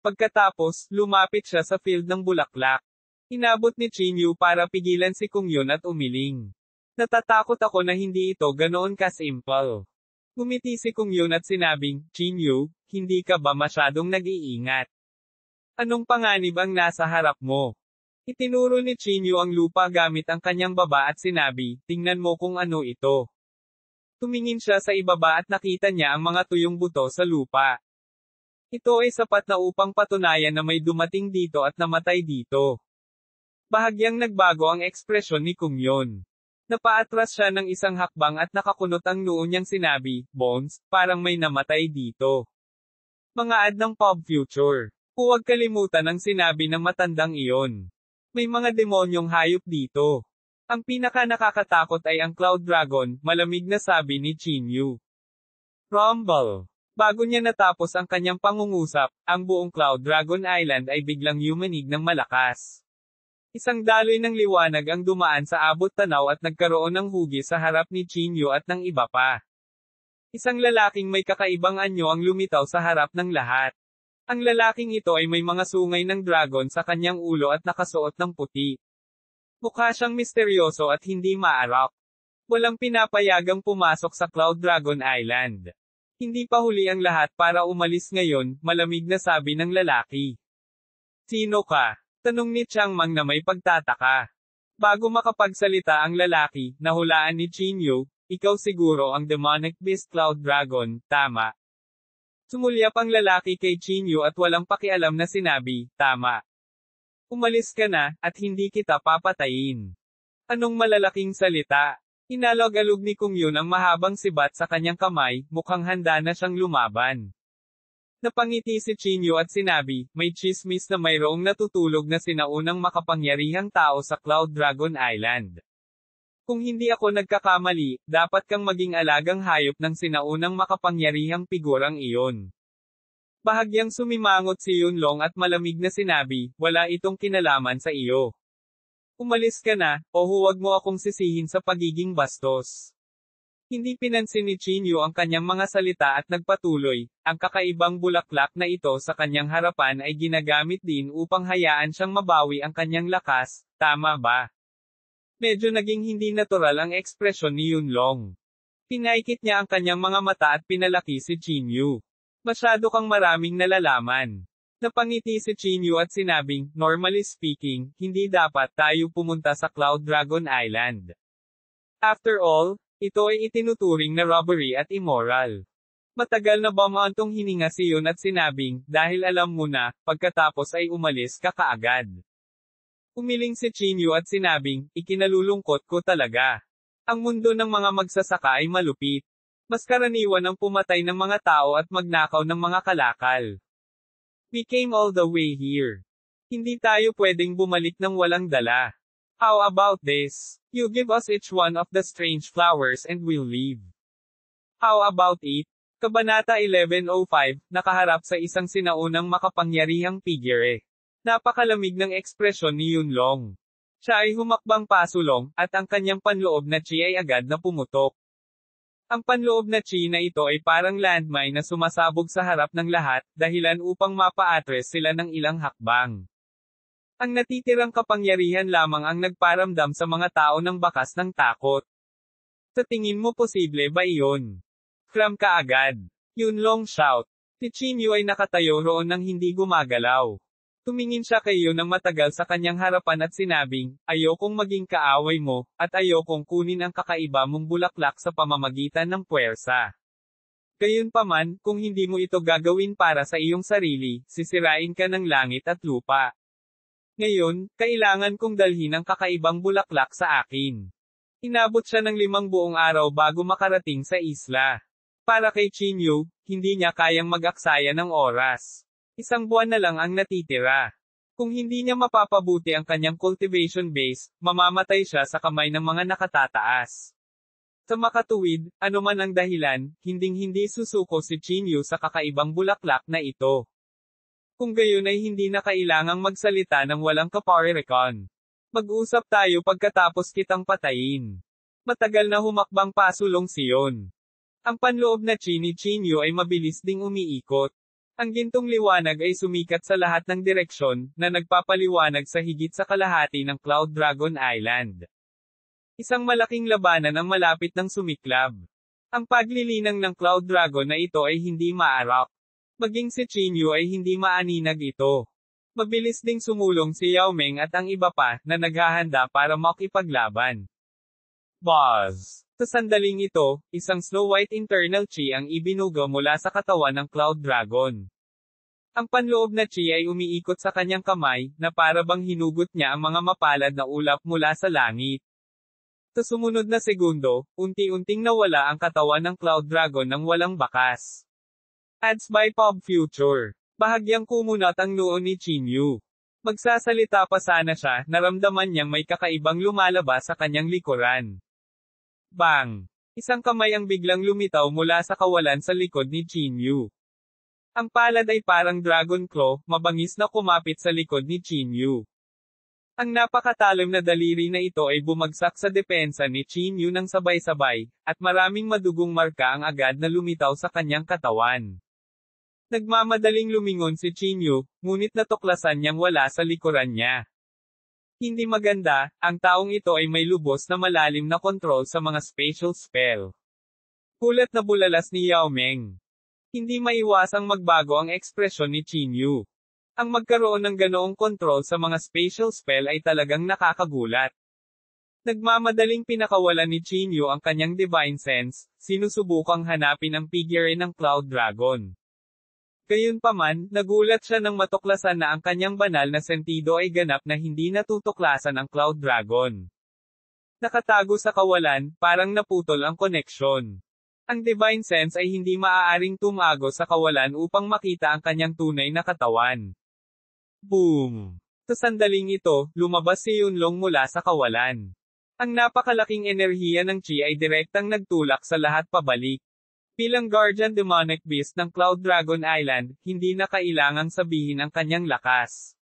Pagkatapos, lumapit siya sa field ng bulaklak. Inabot ni Chinyu para pigilan si Kung Yun at umiling. Natatakot ako na hindi ito ganoon ka simple. Ngumiti si Kung Yun at sinabing, Chinyu, hindi ka ba masyadong nag-iingat? Anong panganib ang nasa harap mo? Itinuro ni Chinyu ang lupa gamit ang kanyang baba at sinabi, tingnan mo kung ano ito. Tumingin siya sa ibaba at nakita niya ang mga tuyong buto sa lupa. Ito ay sapat na upang patunayan na may dumating dito at namatay dito. Bahagyang nagbago ang ekspresyon ni Kung Yun. Napaatras siya ng isang hakbang at nakakunot ang noo niyang sinabi, Bones, parang may namatay dito. Mga ad ng Pop Future. Huwag kalimutan ang sinabi ng matandang iyon. May mga demonyong hayop dito. Ang pinaka nakakatakot ay ang Cloud Dragon, malamig na sabi ni Chinyu. Rumble. Bago niya natapos ang kanyang pangungusap, ang buong Cloud Dragon Island ay biglang yumanig ng malakas. Isang daloy ng liwanag ang dumaan sa abot tanaw at nagkaroon ng hugis sa harap ni Chinyu at ng iba pa. Isang lalaking may kakaibang anyo ang lumitaw sa harap ng lahat. Ang lalaking ito ay may mga sungay ng dragon sa kanyang ulo at nakasuot ng puti. Mukha siyang misteryoso at hindi maarap. Walang pinapayagang pumasok sa Cloud Dragon Island. Hindi pa huli ang lahat para umalis ngayon, malamig na sabi ng lalaki. Sino ka? Tanong ni Chiang Mang na may pagtataka. Bago makapagsalita ang lalaki, nahulaan ni Chinyu, ikaw siguro ang demonic beast Cloud Dragon, tama. Sumulyap ang lalaki kay Chinyu at walang pakialam na sinabi, tama. Umalis ka na, at hindi kita papatayin. Anong malalaking salita? Inalog-alog ni Kung Yun ang mahabang sibat sa kanyang kamay, mukhang handa na siyang lumaban. Napangiti si Chinyu at sinabi, may chismis na mayroong natutulog na sinaunang makapangyarihang tao sa Cloud Dragon Island. Kung hindi ako nagkakamali, dapat kang maging alagang hayop ng sinaunang makapangyarihang figurang iyon. Bahagyang sumimangot si Yunlong at malamig na sinabi, wala itong kinalaman sa iyo. Umalis ka na, o huwag mo akong sisihin sa pagiging bastos. Hindi pinansin ni Chinyu ang kanyang mga salita at nagpatuloy, ang kakaibang bulaklak na ito sa kanyang harapan ay ginagamit din upang hayaan siyang mabawi ang kanyang lakas, tama ba? Medyo naging hindi natural ang ekspresyon ni Yunlong. Pinaikit niya ang kanyang mga mata at pinalaki si Chinyu. Masyado kang maraming nalalaman. Napangiti si Chinyu at sinabing, normally speaking, hindi dapat tayo pumunta sa Cloud Dragon Island. After all, ito ay itinuturing na robbery at immoral. Matagal na bumantong hininga si Yun at sinabing, dahil alam mo na, pagkatapos ay umalis ka kaagad. Umiling si Chinyu at sinabing, ikinalulungkot ko talaga. Ang mundo ng mga magsasaka ay malupit. Mas karaniwan ang pumatay ng mga tao at magnakaw ng mga kalakal. We came all the way here. Hindi tayo pwedeng bumalik ng walang dala. How about this? You give us each one of the strange flowers and we'll leave. How about it? Kabanata 1105, nakaharap sa isang sinaunang makapangyarihang figure. Napakalamig ng ekspresyon ni Yunlong. Siya ay humakbang pasulong, at ang kanyang panloob na chi ay agad na pumutok. Ang panloob na chi na ito ay parang landmine na sumasabog sa harap ng lahat, dahilan upang mapa-atres sila ng ilang hakbang. Ang natitirang kapangyarihan lamang ang nagparamdam sa mga tao ng bakas ng takot. Sa tingin mo posible ba iyon? Cram ka agad. Yunlong shout. Si Chinyu ay nakatayo roon nang hindi gumagalaw. Tumingin siya kay Yun ng matagal sa kanyang harapan at sinabing, ayokong maging kaaway mo, at ayokong kunin ang kakaiba mong bulaklak sa pamamagitan ng puwersa. Gayunpaman, kung hindi mo ito gagawin para sa iyong sarili, sisirain ka ng langit at lupa. Ngayon, kailangan kong dalhin ang kakaibang bulaklak sa akin. Inabot siya ng 5 buong araw bago makarating sa isla. Para kay Chinyu, hindi niya kayang mag-aksaya ng oras. Isang buwan na lang ang natitira. Kung hindi niya mapapabuti ang kanyang cultivation base, mamamatay siya sa kamay ng mga nakatataas. Sa makatuwid, anuman ang dahilan, hinding-hindi susuko si Chinyu sa kakaibang bulaklak na ito. Kung gayon ay hindi na kailangang magsalita ng walang kaparerekon. Mag-usap tayo pagkatapos kitang patayin. Matagal na humakbang pasulong siyon. Ang panloob na chi ni Chinyu ay mabilis ding umiikot. Ang gintong liwanag ay sumikat sa lahat ng direksyon, na nagpapaliwanag sa higit sa kalahati ng Cloud Dragon Island. Isang malaking labanan ang malapit ng sumiklab. Ang paglilinang ng Cloud Dragon na ito ay hindi maarap. Maging si Chinyu ay hindi maaninag ito. Mabilis ding sumulong si Yao Ming at ang iba pa, na naghahanda para makipaglaban. Buzz! Sa sandaling ito, isang Snow White internal chi ang ibinuga mula sa katawan ng Cloud Dragon. Ang panloob na chi ay umiikot sa kanyang kamay, na para bang hinugot niya ang mga mapalad na ulap mula sa langit. Sa sumunod na segundo, unti-unting nawala ang katawan ng Cloud Dragon nang walang bakas. Ads by Pop Future. Bahagyang kumunat ang noo ni Chinyu. Magsasalita pa sana siya, naramdaman niyang may kakaibang lumalabas sa kanyang likuran. Bang! Isang kamay ang biglang lumitaw mula sa kawalan sa likod ni Chinyu. Ang palad ay parang dragon claw, mabangis na kumapit sa likod ni Chinyu. Ang napakatalim na daliri na ito ay bumagsak sa depensa ni Chinyu ng sabay-sabay, at maraming madugong marka ang agad na lumitaw sa kanyang katawan. Nagmamadaling lumingon si Chinyu, ngunit natuklasan niyang wala sa likuran niya. Hindi maganda, ang taong ito ay may lubos na malalim na kontrol sa mga spatial spell. Kulat na bulalas ni Yao Ming. Hindi maiwasang magbago ang ekspresyon ni Chinyu. Ang magkaroon ng ganoong kontrol sa mga spatial spell ay talagang nakakagulat. Nagmamadaling pinakawalan ni Chinyu ang kanyang divine sense, sinusubukang hanapin ang figure ng Cloud Dragon. Gayunpaman, nagulat siya nang matuklasan na ang kanyang banal na sentido ay ganap na hindi natutuklasan ang Cloud Dragon. Nakatago sa kawalan, parang naputol ang koneksyon. Ang divine sense ay hindi maaaring tumago sa kawalan upang makita ang kanyang tunay na katawan. Boom! Sa sandaling ito, lumabas si Yunlong mula sa kawalan. Ang napakalaking enerhiya ng Chi ay direktang nagtulak sa lahat pabalik. Bilang Guardian Demonic Beast ng Cloud Dragon Island, hindi na kailangang sabihin ang kanyang lakas.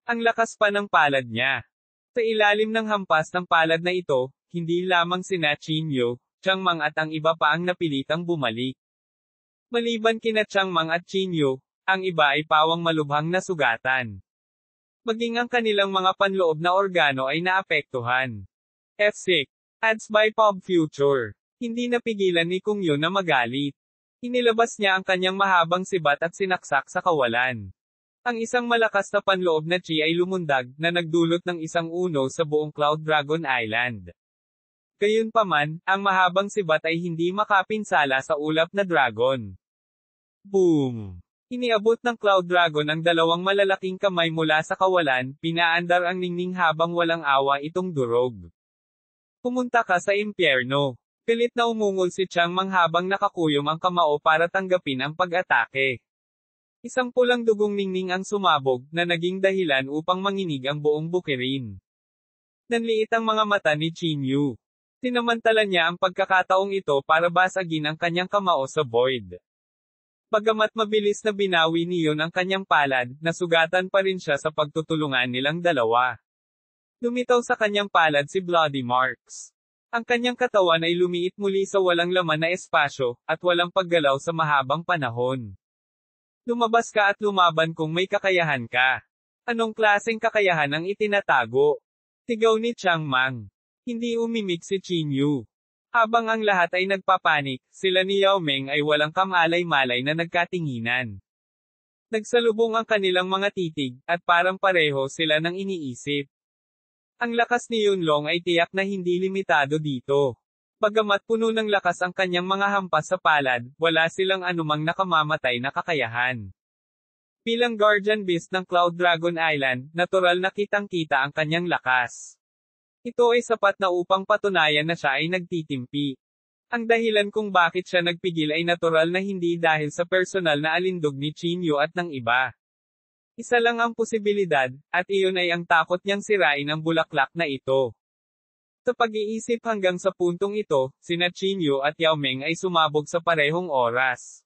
Ang lakas pa ng palad niya. Sa ilalim ng hampas ng palad na ito, hindi lamang sina Chinyu, Changmang at ang iba pa ang napilitang bumalik. Maliban kina Changmang at Chinyu, ang iba ay pawang malubhang na sugatan. Maging ang kanilang mga panloob na organo ay naapektuhan. F6. Ads by Pop Future. Hindi napigilan ni Kung Yun na magalit. Inilabas niya ang kanyang mahabang sibat at sinaksak sa kawalan. Ang isang malakas na panloob na chi ay lumundag, na nagdulot ng isang uno sa buong Cloud Dragon Island. Gayunpaman, ang mahabang sibat ay hindi makapinsala sa ulap na dragon. Boom! Iniabot ng Cloud Dragon ang dalawang malalaking kamay mula sa kawalan, pinaandar ang ningning habang walang awa itong durog. Pumunta ka sa impyerno. Pilit na umungol si Changmang habang nakakuyom ang kamao para tanggapin ang pag-atake. Isang pulang dugong ningning ang sumabog, na naging dahilan upang manginig ang buong bukirin. Nanliit ang mga mata ni Chinyu. Sinamantala niya ang pagkakataong ito para basagin ang kanyang kamao sa void. Bagamat mabilis na binawi niyon ang kanyang palad, nasugatan pa rin siya sa pagtutulungan nilang dalawa. Lumitaw sa kanyang palad si Bloody Marks. Ang kanyang katawan ay lumiit muli sa walang laman na espasyo, at walang paggalaw sa mahabang panahon. Lumabas ka at lumaban kung may kakayahan ka. Anong klaseng kakayahan ang itinatago? Sigaw ni Changmang. Hindi umimik si Chinyu. Habang ang lahat ay nagpapanik, sila ni Yao Ming ay walang kamalay-malay na nagkatinginan. Nagsalubong ang kanilang mga titig, at parang pareho sila ng iniisip. Ang lakas ni Yunlong ay tiyak na hindi limitado dito. Bagamat puno ng lakas ang kanyang mga hampas sa palad, wala silang anumang nakamamatay na kakayahan. Bilang Guardian Beast ng Cloud Dragon Island, natural na kitang-kita ang kanyang lakas. Ito ay sapat na upang patunayan na siya ay nagtitimpi. Ang dahilan kung bakit siya nagpigil ay natural na hindi dahil sa personal na alindog ni Chinyu at ng iba. Isa lang ang posibilidad, at iyon ay ang takot niyang sirain ang bulaklak na ito. Sa pag-iisip hanggang sa puntong ito, sina Chinyu at Yao Ming ay sumabog sa parehong oras.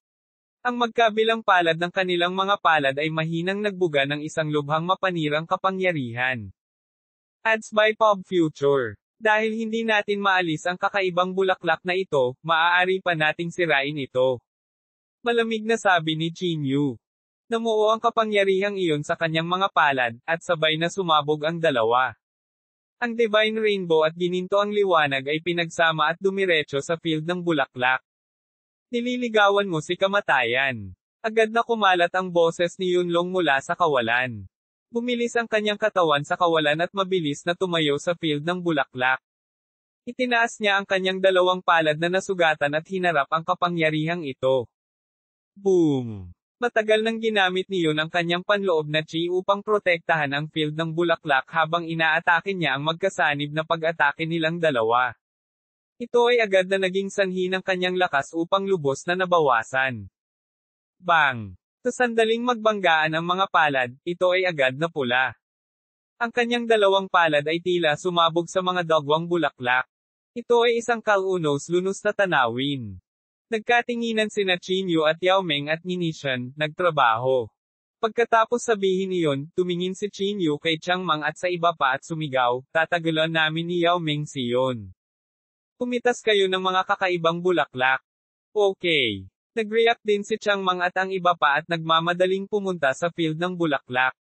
Ang magkabilang palad ng kanilang mga palad ay mahinang nagbuga ng isang lubhang mapanirang kapangyarihan. Ads by Pop Future. Dahil hindi natin maalis ang kakaibang bulaklak na ito, maaari pa nating sirain ito. Malamig na sabi ni Chinyu. Namuo ang kapangyarihang iyon sa kanyang mga palad, at sabay na sumabog ang dalawa. Ang Divine Rainbow at gininto ang liwanag ay pinagsama at dumiretso sa field ng bulaklak. Nililigawan mo si kamatayan. Agad na kumalat ang boses ni Yunlong mula sa kawalan. Bumilis ang kanyang katawan sa kawalan at mabilis na tumayo sa field ng bulaklak. Itinaas niya ang kanyang dalawang palad na nasugatan at hinarap ang kapangyarihang ito. Boom! Matagal nang ginamit niyon ang kanyang panloob na chi upang protektahan ang field ng bulaklak habang inaatake niya ang magkasanib na pag-atake nilang dalawa. Ito ay agad na naging sanhi ng kanyang lakas upang lubos na nabawasan. Bang! Sa sandaling magbanggaan ang mga palad, ito ay agad na pula. Ang kanyang dalawang palad ay tila sumabog sa mga dagwang bulaklak. Ito ay isang kalunos-lunos na tanawin. Nagkatinginan sina Chinyu at Yao Ming at Nishan, nagtrabaho. Pagkatapos sabihin iyon, tumingin si Chinyu kay Changmang at sa iba pa at sumigaw, tatagalan namin ni Yao Ming siyon. Pumitas kayo ng mga kakaibang bulaklak. Okay. Nag-react din si Changmang at ang iba pa at nagmamadaling pumunta sa field ng bulaklak.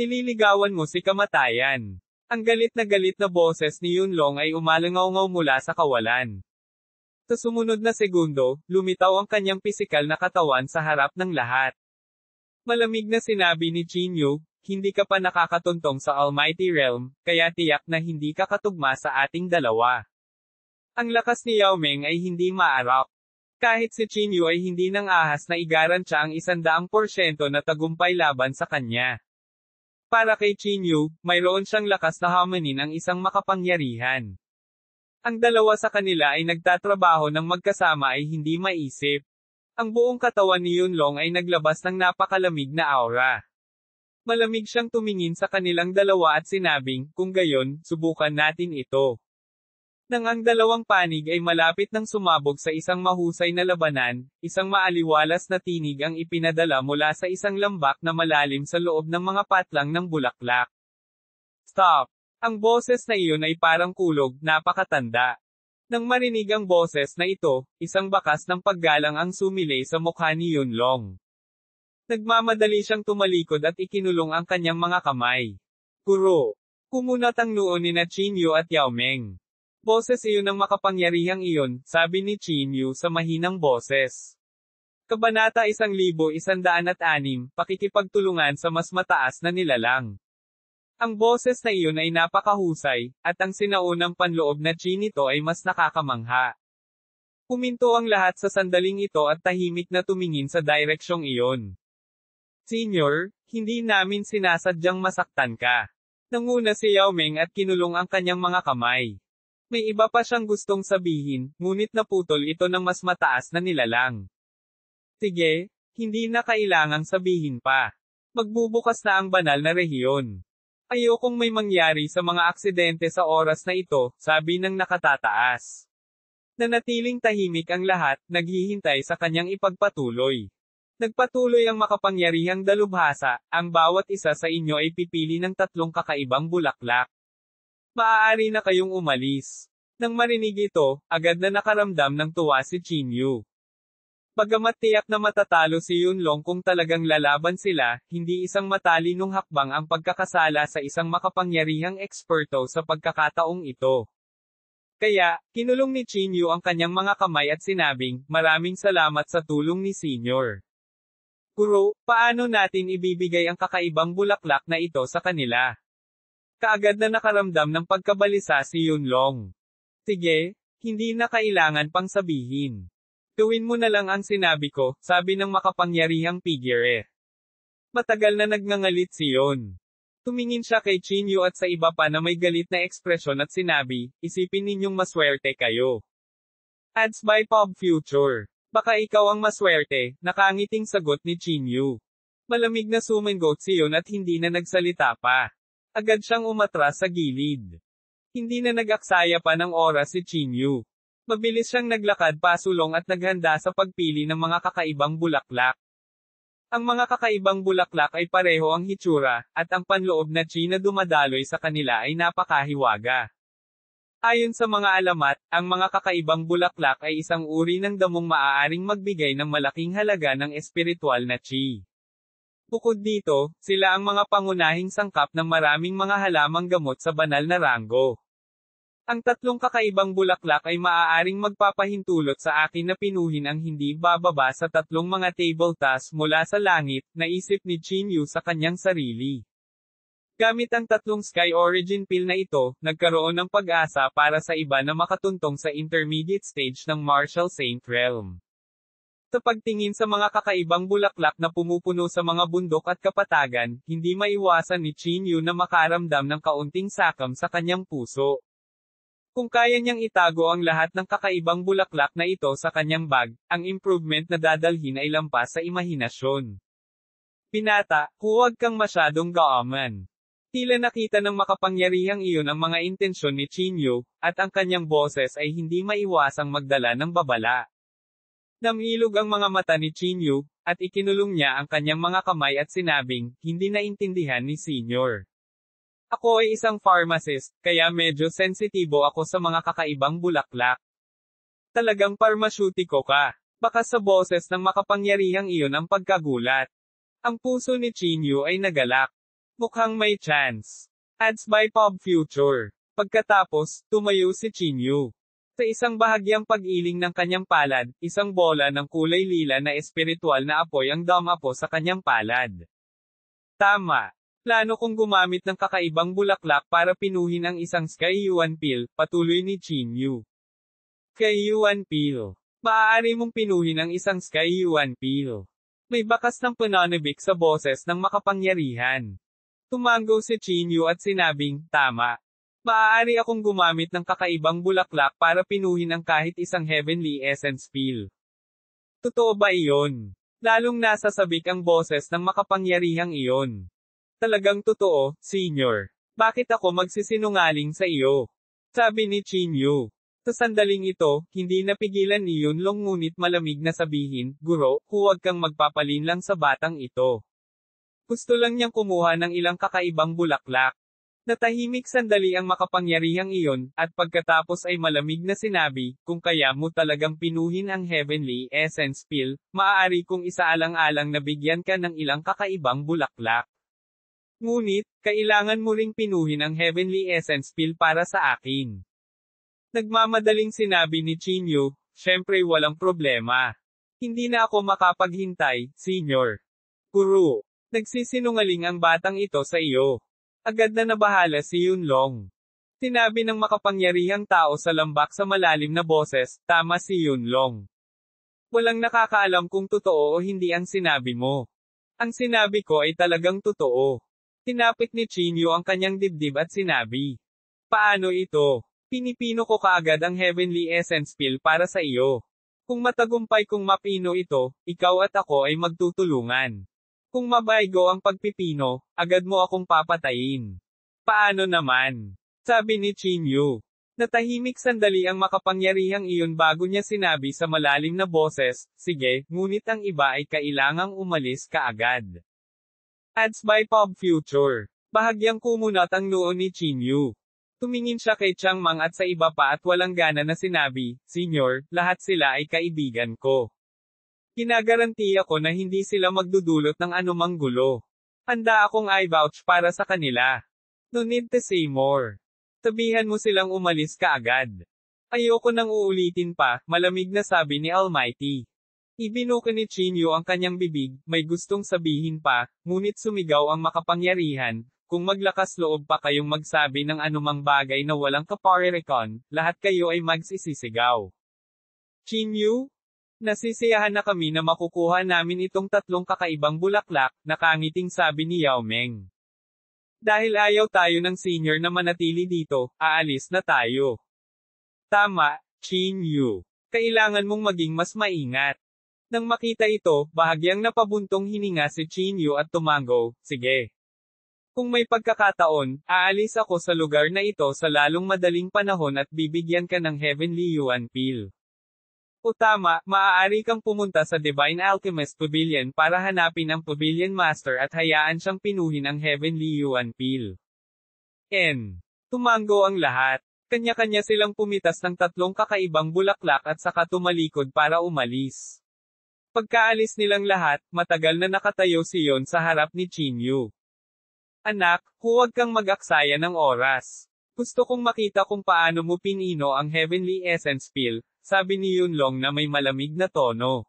Nililigawan mo si kamatayan. Ang galit na boses ni Yunlong ay umalangaw-ngaw mula sa kawalan. Sa sumunod na segundo, lumitaw ang kanyang pisikal na katawan sa harap ng lahat. Malamig na sinabi ni Chinyu, hindi ka pa nakakatuntong sa Almighty Realm, kaya tiyak na hindi ka katugma sa ating dalawa. Ang lakas ni Yao Ming ay hindi maarap. Kahit si Chinyu ay hindi nang ahas na igarantya ang 100% na tagumpay laban sa kanya. Para kay Chinyu, mayroon siyang lakas na hamanin ang isang makapangyarihan. Ang dalawa sa kanila ay nagtatrabaho ng magkasama ay hindi maisip. Ang buong katawan ni Yunlong ay naglabas ng napakalamig na aura. Malamig siyang tumingin sa kanilang dalawa at sinabing, kung gayon, subukan natin ito. Nang ang dalawang panig ay malapit nang sumabog sa isang mahusay na labanan, isang maaliwalas na tinig ang ipinadala mula sa isang lambak na malalim sa loob ng mga patlang ng bulaklak. Stop! Ang boses na iyon ay parang kulog, napakatanda. Nang marinig ang boses na ito, isang bakas ng paggalang ang sumilay sa mukha ni Yunlong. Nagmamadali siyang tumalikod at ikinulong ang kanyang mga kamay. Guro! Kumunat ang noo ni na Chinyu at Yao Ming. Boses iyon ng makapangyarihang iyon, sabi ni Chinyu sa mahinang boses. Kabanata 1106, pakikipagtulungan sa mas mataas na nilalang. Ang boses na iyon ay napakahusay, at ang sinaunang panloob na chi nito ay mas nakakamangha. Puminto ang lahat sa sandaling ito at tahimik na tumingin sa direksyong iyon. Senior, hindi namin sinasadyang masaktan ka. Nanguna si Yao Ming at kinulong ang kanyang mga kamay. May iba pa siyang gustong sabihin, ngunit naputol ito ng mas mataas na nilalang. Sige, hindi na kailangang sabihin pa. Magbubukas na ang banal na rehiyon. Ayokong may mangyari sa mga aksidente sa oras na ito, sabi ng nakatataas. Nanatiling tahimik ang lahat, naghihintay sa kanyang ipagpatuloy. Nagpatuloy ang makapangyarihang dalubhasa, ang bawat isa sa inyo ay pipili ng 3 kakaibang bulaklak. Maaari na kayong umalis. Nang marinig ito, agad na nakaramdam ng tuwa si Chinyu. Bagamat tiyak na matatalo si Yunlong kung talagang lalaban sila, hindi isang matalinong hakbang ang pagkakasala sa isang makapangyarihang eksperto sa pagkakataong ito. Kaya, kinulong ni Chinyu ang kanyang mga kamay at sinabing, maraming salamat sa tulong ni Senior. Guro, paano natin ibibigay ang kakaibang bulaklak na ito sa kanila? Kaagad na nakaramdam ng pagkabalisa si Yunlong. Sige, hindi na kailangan pang sabihin. Gawin mo na lang ang sinabi ko, sabi ng makapangyarihang figure. Matagal na nagngangalit si Yon. Tumingin siya kay Chinyu at sa iba pa na may galit na ekspresyon at sinabi, isipin ninyong maswerte kayo. Ads by Pop Future. Baka ikaw ang maswerte, nakangiting sagot ni Chinyu. Malamig na sumingot si Yun at hindi na nagsalita pa. Agad siyang umatras sa gilid. Hindi na nag-aksaya pa ng oras si Chinyu. Mabilis siyang naglakad pasulong at naghanda sa pagpili ng mga kakaibang bulaklak. Ang mga kakaibang bulaklak ay pareho ang hitsura, at ang panloob na chi na dumadaloy sa kanila ay napakahiwaga. Ayon sa mga alamat, ang mga kakaibang bulaklak ay isang uri ng damong maaaring magbigay ng malaking halaga ng espiritual na chi. Bukod dito, sila ang mga pangunahing sangkap ng maraming mga halamang gamot sa banal na ranggo. Ang tatlong kakaibang bulaklak ay maaaring magpapahintulot sa akin na pinuhin ang hindi bababa sa tatlong mga table tasks mula sa langit, naisip ni Chinyu sa kanyang sarili. Gamit ang tatlong Sky Origin Pill na ito, nagkaroon ng pag-asa para sa iba na makatuntong sa intermediate stage ng Martial Saint Realm. Sa pagtingin sa mga kakaibang bulaklak na pumupuno sa mga bundok at kapatagan, hindi maiwasan ni Chinyu na makaramdam ng kaunting sakam sa kanyang puso. Kung kaya niyang itago ang lahat ng kakaibang bulaklak na ito sa kanyang bag, ang improvement na dadalhin ay lampas sa imahinasyon. Binata, huwag kang masyadong gaaman. Tila nakita ng makapangyarihang iyon ang mga intensyon ni Chinyu, at ang kanyang boses ay hindi maiwasang magdala ng babala. Namilog ang mga mata ni Chinyu, at ikinulong niya ang kanyang mga kamay at sinabing, hindi naintindihan ni Senior. Ako ay isang pharmacist, kaya medyo sensitibo ako sa mga kakaibang bulaklak. Talagang parmasyutiko ka. Baka sa boses ng makapangyarihang iyon ang pagkagulat. Ang puso ni Chinyu ay nagalak. Mukhang may chance. Ads by Pop Future. Pagkatapos, tumayo si Chinyu. Sa isang bahagyang pag-iling ng kanyang palad, isang bola ng kulay lila na espiritual na apoy ang dumapo sa kanyang palad. Tama. Plano kong gumamit ng kakaibang bulaklak para pinuhin ang isang Sky Yuan Pill, patuloy ni Chinyu. Sky Yuan Pill. Maaari mong pinuhin ang isang Sky Yuan Pill. May bakas ng pananabik sa boses ng makapangyarihan. Tumango si Chinyu at sinabing, tama. Maaari akong gumamit ng kakaibang bulaklak para pinuhin ang kahit isang Heavenly Essence Pill. Totoo ba iyon? Lalong nasasabik ang boses ng makapangyarihang iyon. Talagang totoo, Senior. Bakit ako magsisinungaling sa iyo? Sabi ni Chinyu. Sa sandaling ito, hindi napigilan ni Yunlong ngunit malamig na sabihin, Guro, huwag kang magpapalinlang sa batang ito. Gusto lang niyang kumuha ng ilang kakaibang bulaklak. Natahimik sandali ang makapangyarihang iyon, at pagkatapos ay malamig na sinabi, kung kaya mo talagang pinuhin ang Heavenly Essence Pill, maaari kong isaalang-alang na bigyan ka ng ilang kakaibang bulaklak. Ngunit, kailangan mo ring pinuhin ang Heavenly Essence Pill para sa akin. Nagmamadaling sinabi ni Chinyu, syempre walang problema. Hindi na ako makapaghintay, Senior. Guru. Nagsisinungaling ang batang ito sa iyo. Agad na nabahala si Yunlong. Sinabi ng makapangyarihang tao sa lambak sa malalim na boses, tama si Yunlong. Walang nakakaalam kung totoo o hindi ang sinabi mo. Ang sinabi ko ay talagang totoo. Tinapik ni Chinyu ang kanyang dibdib at sinabi. Paano ito? Pinipino ko kaagad ang Heavenly Essence Pill para sa iyo. Kung matagumpay kong mapino ito, ikaw at ako ay magtutulungan. Kung mabaygo ang pagpipino, agad mo akong papatayin. Paano naman? Sabi ni Chinyu. Natahimik sandali ang makapangyarihang iyon bago niya sinabi sa malalim na boses, sige, ngunit ang iba ay kailangang umalis kaagad. Ads by Pop Future. Bahagyang kumunat ang noo ni Chinyu. Tumingin siya kay Changmang at sa iba pa at walang gana na sinabi, Senior, lahat sila ay kaibigan ko. Ginagarantiya ko na hindi sila magdudulot ng anumang gulo. Handa akong i-vouch para sa kanila. No need to say more. Sabihan mo silang umalis kaagad. Ayoko nang uulitin pa, malamig na sabi ni Almighty. Ibinuka ni Chinyu ang kanyang bibig, may gustong sabihin pa, ngunit sumigaw ang makapangyarihan, kung maglakas loob pa kayong magsabi ng anumang bagay na walang kaparerekon, lahat kayo ay magsisisigaw. Chinyu? Nasisiyahan na kami na makukuha namin itong tatlong kakaibang bulaklak, nakangiting sabi ni Yao Meng. Dahil ayaw tayo ng senior na manatili dito, aalis na tayo. Tama, Chinyu. Kailangan mong maging mas maingat. Nang makita ito, bahagyang napabuntong hininga si Chinyu at tumango, sige. Kung may pagkakataon, aalis ako sa lugar na ito sa lalong madaling panahon at bibigyan ka ng Heavenly Yuan Pill. O tama, maaari kang pumunta sa Divine Alchemist Pavilion para hanapin ang Pavilion Master at hayaan siyang pinuhin ang Heavenly Yuan Pill. Tumango ang lahat. Kanya-kanya silang pumitas ng 3 kakaibang bulaklak at saka tumalikod para umalis. Pagkaalis nilang lahat, matagal na nakatayo si Yon sa harap ni Chinyu. Anak, huwag kang mag-aksaya ng oras. Gusto kong makita kung paano mo pinino ang Heavenly Essence Pill, sabi ni Yunlong na may malamig na tono.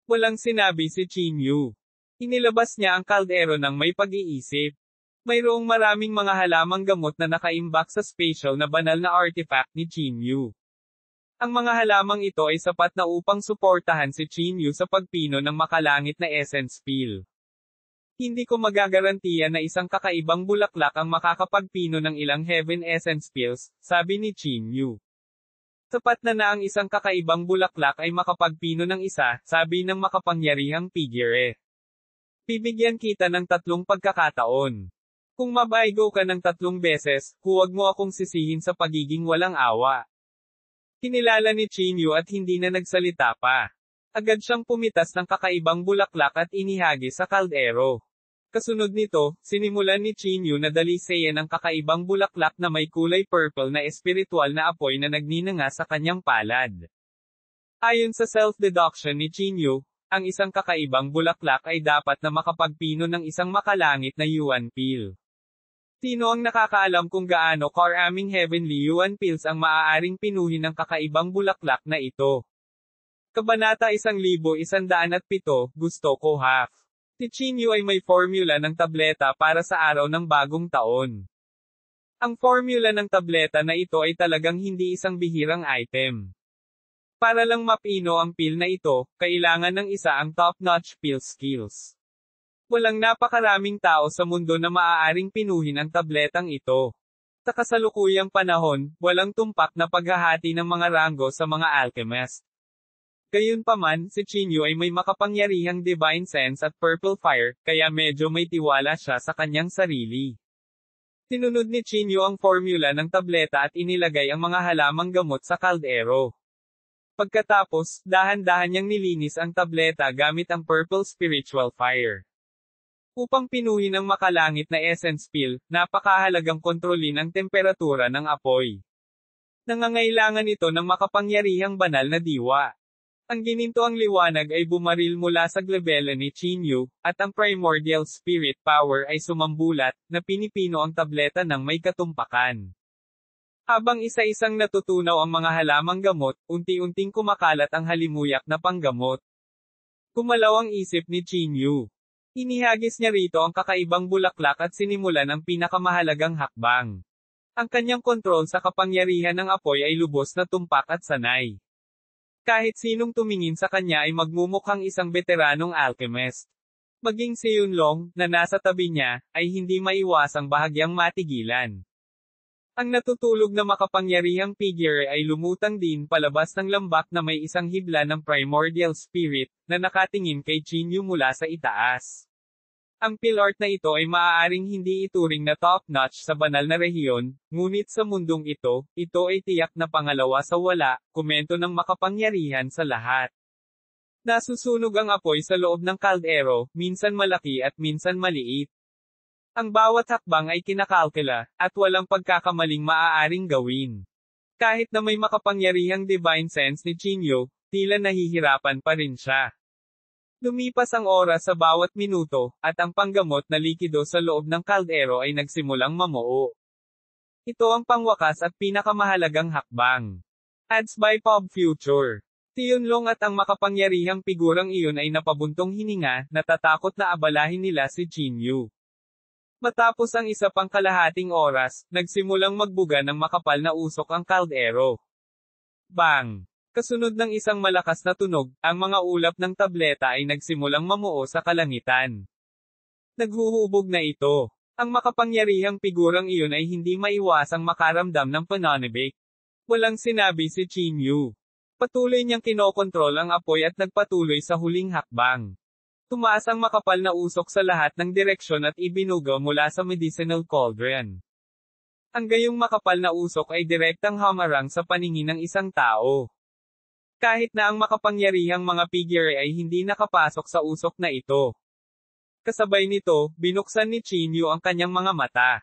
Walang sinabi si Chinyu. Inilabas niya ang kaldero ng may pag-iisip. Mayroong maraming mga halamang gamot na nakaimbak sa special na banal na artifact ni Chinyu. Ang mga halamang ito ay sapat na upang suportahan si Chinyu sa pagpino ng makalangit na essence pill. Hindi ko magagarantiya na isang kakaibang bulaklak ang makakapagpino ng ilang heaven essence pills, sabi ni Chinyu. Sapat na ang isang kakaibang bulaklak ay makapagpino ng isa, sabi ng makapangyarihang figure. Bibigyan kita ng 3 pagkakataon. Kung mabaygo ka ng 3 beses, huwag mo akong sisihin sa pagiging walang awa. Kinilala ni Chinyu at hindi na nagsalita pa. Agad siyang pumitas ng kakaibang bulaklak at inihagi sa kaldero. Kasunod nito, sinimulan ni Chinyu na dalisayan ang kakaibang bulaklak na may kulay purple na espiritual na apoy na nagninanga sa kanyang palad. Ayon sa self-deduction ni Chinyu, ang isang kakaibang bulaklak ay dapat na makapagpino ng isang makalangit na Yuan Pill. Sino ang nakakaalam kung gaano karaming Heavenly Yuan Pills ang maaaring pinuhin ng kakaibang bulaklak na ito? Kabanata 1107, gusto ko half. Si Chinyu ay may formula ng tableta para sa araw ng bagong taon. Ang formula ng tableta na ito ay talagang hindi isang bihirang item. Para lang mapino ang pill na ito, kailangan ng isa ang top-notch pill skills. Walang napakaraming tao sa mundo na maaaring pinuhin ang tabletang ito. Sa kasalukuyang panahon, walang tumpak na paghahati ng mga ranggo sa mga alchemist. Gayunpaman, si Chinyu ay may makapangyarihang divine sense at purple fire, kaya medyo may tiwala siya sa kanyang sarili. Sinunod ni Chinyu ang formula ng tableta at inilagay ang mga halamang gamot sa kaldero. Pagkatapos, dahan-dahan niyang nilinis ang tableta gamit ang purple spiritual fire. Upang pinuhin ang makalangit na essence pill, napakahalagang kontrolin ang temperatura ng apoy. Nangangailangan ito ng makapangyarihang banal na diwa. Ang ginintoang liwanag ay bumaril mula sa glabella ni Chinyu, at ang primordial spirit power ay sumambulat, na pinipino ang tableta ng may katumpakan. Habang isa-isang natutunaw ang mga halamang gamot, unti-unting kumakalat ang halimuyak na panggamot. Kumalaw ang isip ni Chinyu. Inihagis niya rito ang kakaibang bulaklak at sinimulan ang pinakamahalagang hakbang. Ang kanyang kontrol sa kapangyarihan ng apoy ay lubos na tumpak at sanay. Kahit sinong tumingin sa kanya ay magmumukhang isang veteranong alchemist. Maging si Yunlong, na nasa tabi niya, ay hindi maiwasang bahagyang matigilan. Ang natutulog na makapangyarihang figure ay lumutang din palabas ng lambak na may isang hibla ng primordial spirit, na nakatingin kay Chinyu mula sa itaas. Ang pill art na ito ay maaaring hindi ituring na top-notch sa banal na rehiyon, ngunit sa mundong ito ay tiyak na pangalawa sa wala, komento ng makapangyarihan sa lahat. Nasusunog ang apoy sa loob ng kaldero, minsan malaki at minsan maliit. Ang bawat hakbang ay kinakalkula, at walang pagkakamaling maaaring gawin. Kahit na may makapangyarihang divine sense ni Chinyu, tila nahihirapan pa rin siya. Lumipas ang oras sa bawat minuto, at ang panggamot na likido sa loob ng kaldero ay nagsimulang mamuo. Ito ang pangwakas at pinakamahalagang hakbang. Ads by Pop Future. Si Yunlong at ang makapangyarihang figurang iyon ay napabuntong hininga, natatakot na abalahin nila si Chinyu. Matapos ang isa pang kalahating oras, nagsimulang magbuga ng makapal na usok ang kaldero. Bang! Kasunod ng isang malakas na tunog, ang mga ulap ng tableta ay nagsimulang mamuo sa kalangitan. Naghuhubog na ito. Ang makapangyarihang figurang iyon ay hindi maiwasang makaramdam ng pananibik. Walang sinabi si Chinyu. Patuloy niyang kinokontrol ang apoy at nagpatuloy sa huling hakbang. Tumaas ang makapal na usok sa lahat ng direksyon at ibinugaw mula sa medicinal cauldron. Ang gayong makapal na usok ay direktang hamarang sa paningin ng isang tao. Kahit na ang makapangyarihang mga figure ay hindi nakapasok sa usok na ito. Kasabay nito, binuksan ni Chinyu ang kanyang mga mata.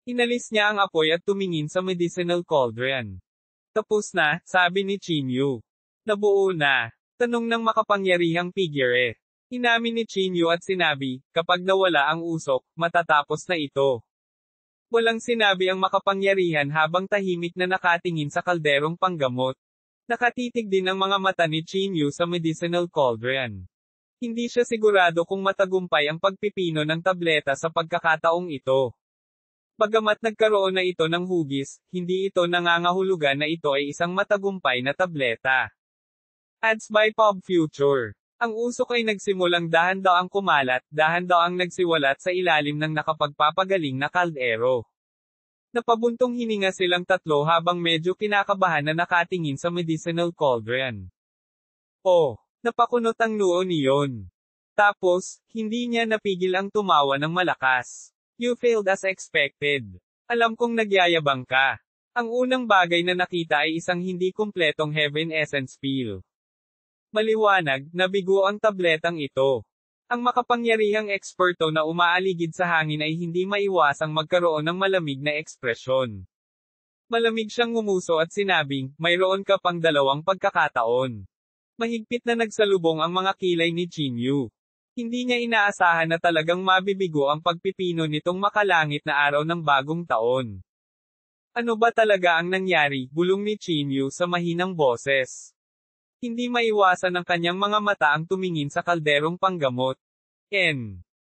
Inalis niya ang apoy at tumingin sa medicinal cauldron. Tapos na, sabi ni Chinyu. Nabuo na. Tanong ng makapangyarihang figure. Inamin ni Chinyu at sinabi, kapag nawala ang usok, matatapos na ito. Walang sinabi ang makapangyarihan habang tahimik na nakatingin sa kalderong panggamot. Nakatitig din ang mga mata ni Chinyu sa medicinal cauldron. Hindi siya sigurado kung matagumpay ang pagpipino ng tableta sa pagkakataong ito. Bagamat nagkaroon na ito ng hugis, hindi ito nangangahulugan na ito ay isang matagumpay na tableta. Ads by Pop Future. Ang usok ay nagsimulang dahan-daang kumalat, dahan-daang nagsiwalat sa ilalim ng nakapagpapagaling na kaldero. Napabuntong hininga silang tatlo habang medyo kinakabahan na nakatingin sa medicinal cauldron. Oh, napakunot ang noo niyon. Tapos, hindi niya napigil ang tumawa ng malakas. You failed as expected. Alam kong nagyayabang ka. Ang unang bagay na nakita ay isang hindi kumpletong Heaven Essence Pill. Maliwanag, nabigo ang tabletang ito. Ang makapangyarihang eksperto na umaaligid sa hangin ay hindi maiwasang magkaroon ng malamig na ekspresyon. Malamig siyang ngumuso at sinabing, mayroon ka pang 2 pagkakataon. Mahigpit na nagsalubong ang mga kilay ni Chinyu. Hindi niya inaasahan na talagang mabibigo ang pagpipino nitong makalangit na araw ng bagong taon. Ano ba talaga ang nangyari? Bulong ni Chinyu sa mahinang boses. Hindi maiwasan ng kanyang mga mata ang tumingin sa kalderong panggamot.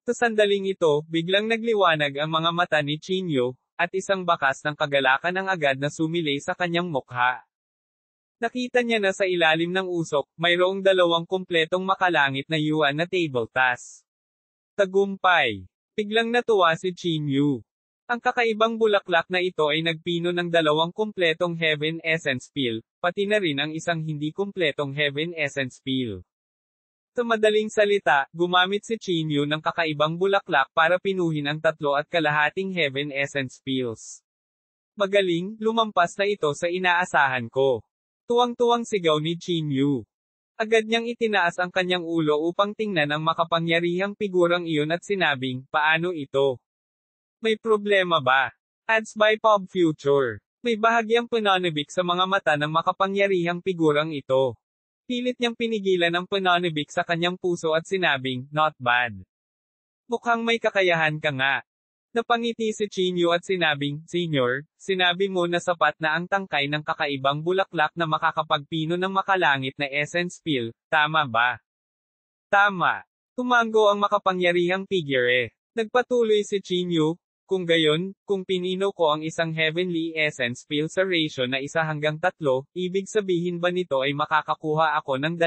Sa sandaling ito, biglang nagliwanag ang mga mata ni Chinyu, at isang bakas ng kagalakan ang agad na sumilay sa kanyang mukha. Nakita niya na sa ilalim ng usok, mayroong 2 kumpletong makalangit na yuan na table task. Tagumpay! Biglang natuwa si Chinyu. Ang kakaibang bulaklak na ito ay nagpino ng 2 kumpletong Heaven Essence Pill, pati na rin ang isang hindi kumpletong Heaven Essence Pill. Sa madaling salita, gumamit si Chinyu ng kakaibang bulaklak para pinuhin ang 3.5 Heaven Essence Pills. Magaling, lumampas na ito sa inaasahan ko. Tuwang-tuwang sigaw ni Chinyu. Agad niyang itinaas ang kanyang ulo upang tingnan ang makapangyarihang figurang iyon at sinabing, paano ito? May problema ba? Ads by Pop Future. May bahagyang pananabik sa mga mata ng makapangyarihang figurang ito. Pilit niyang pinigilan ang pananabik sa kanyang puso at sinabing, not bad. Mukhang may kakayahan ka nga. Napangiti si Chinyu at sinabing, Senior, sinabi mo na sapat na ang tangkay ng kakaibang bulaklak na makakapagpino ng makalangit na essence pill, tama ba? Tama. Tumango ang makapangyarihang figure. Nagpatuloy si Chinyu. Kung gayon, kung pinino ko ang isang heavenly essence pill sa ratio na 1:3, ibig sabihin ba nito ay makakakuha ako ng 2?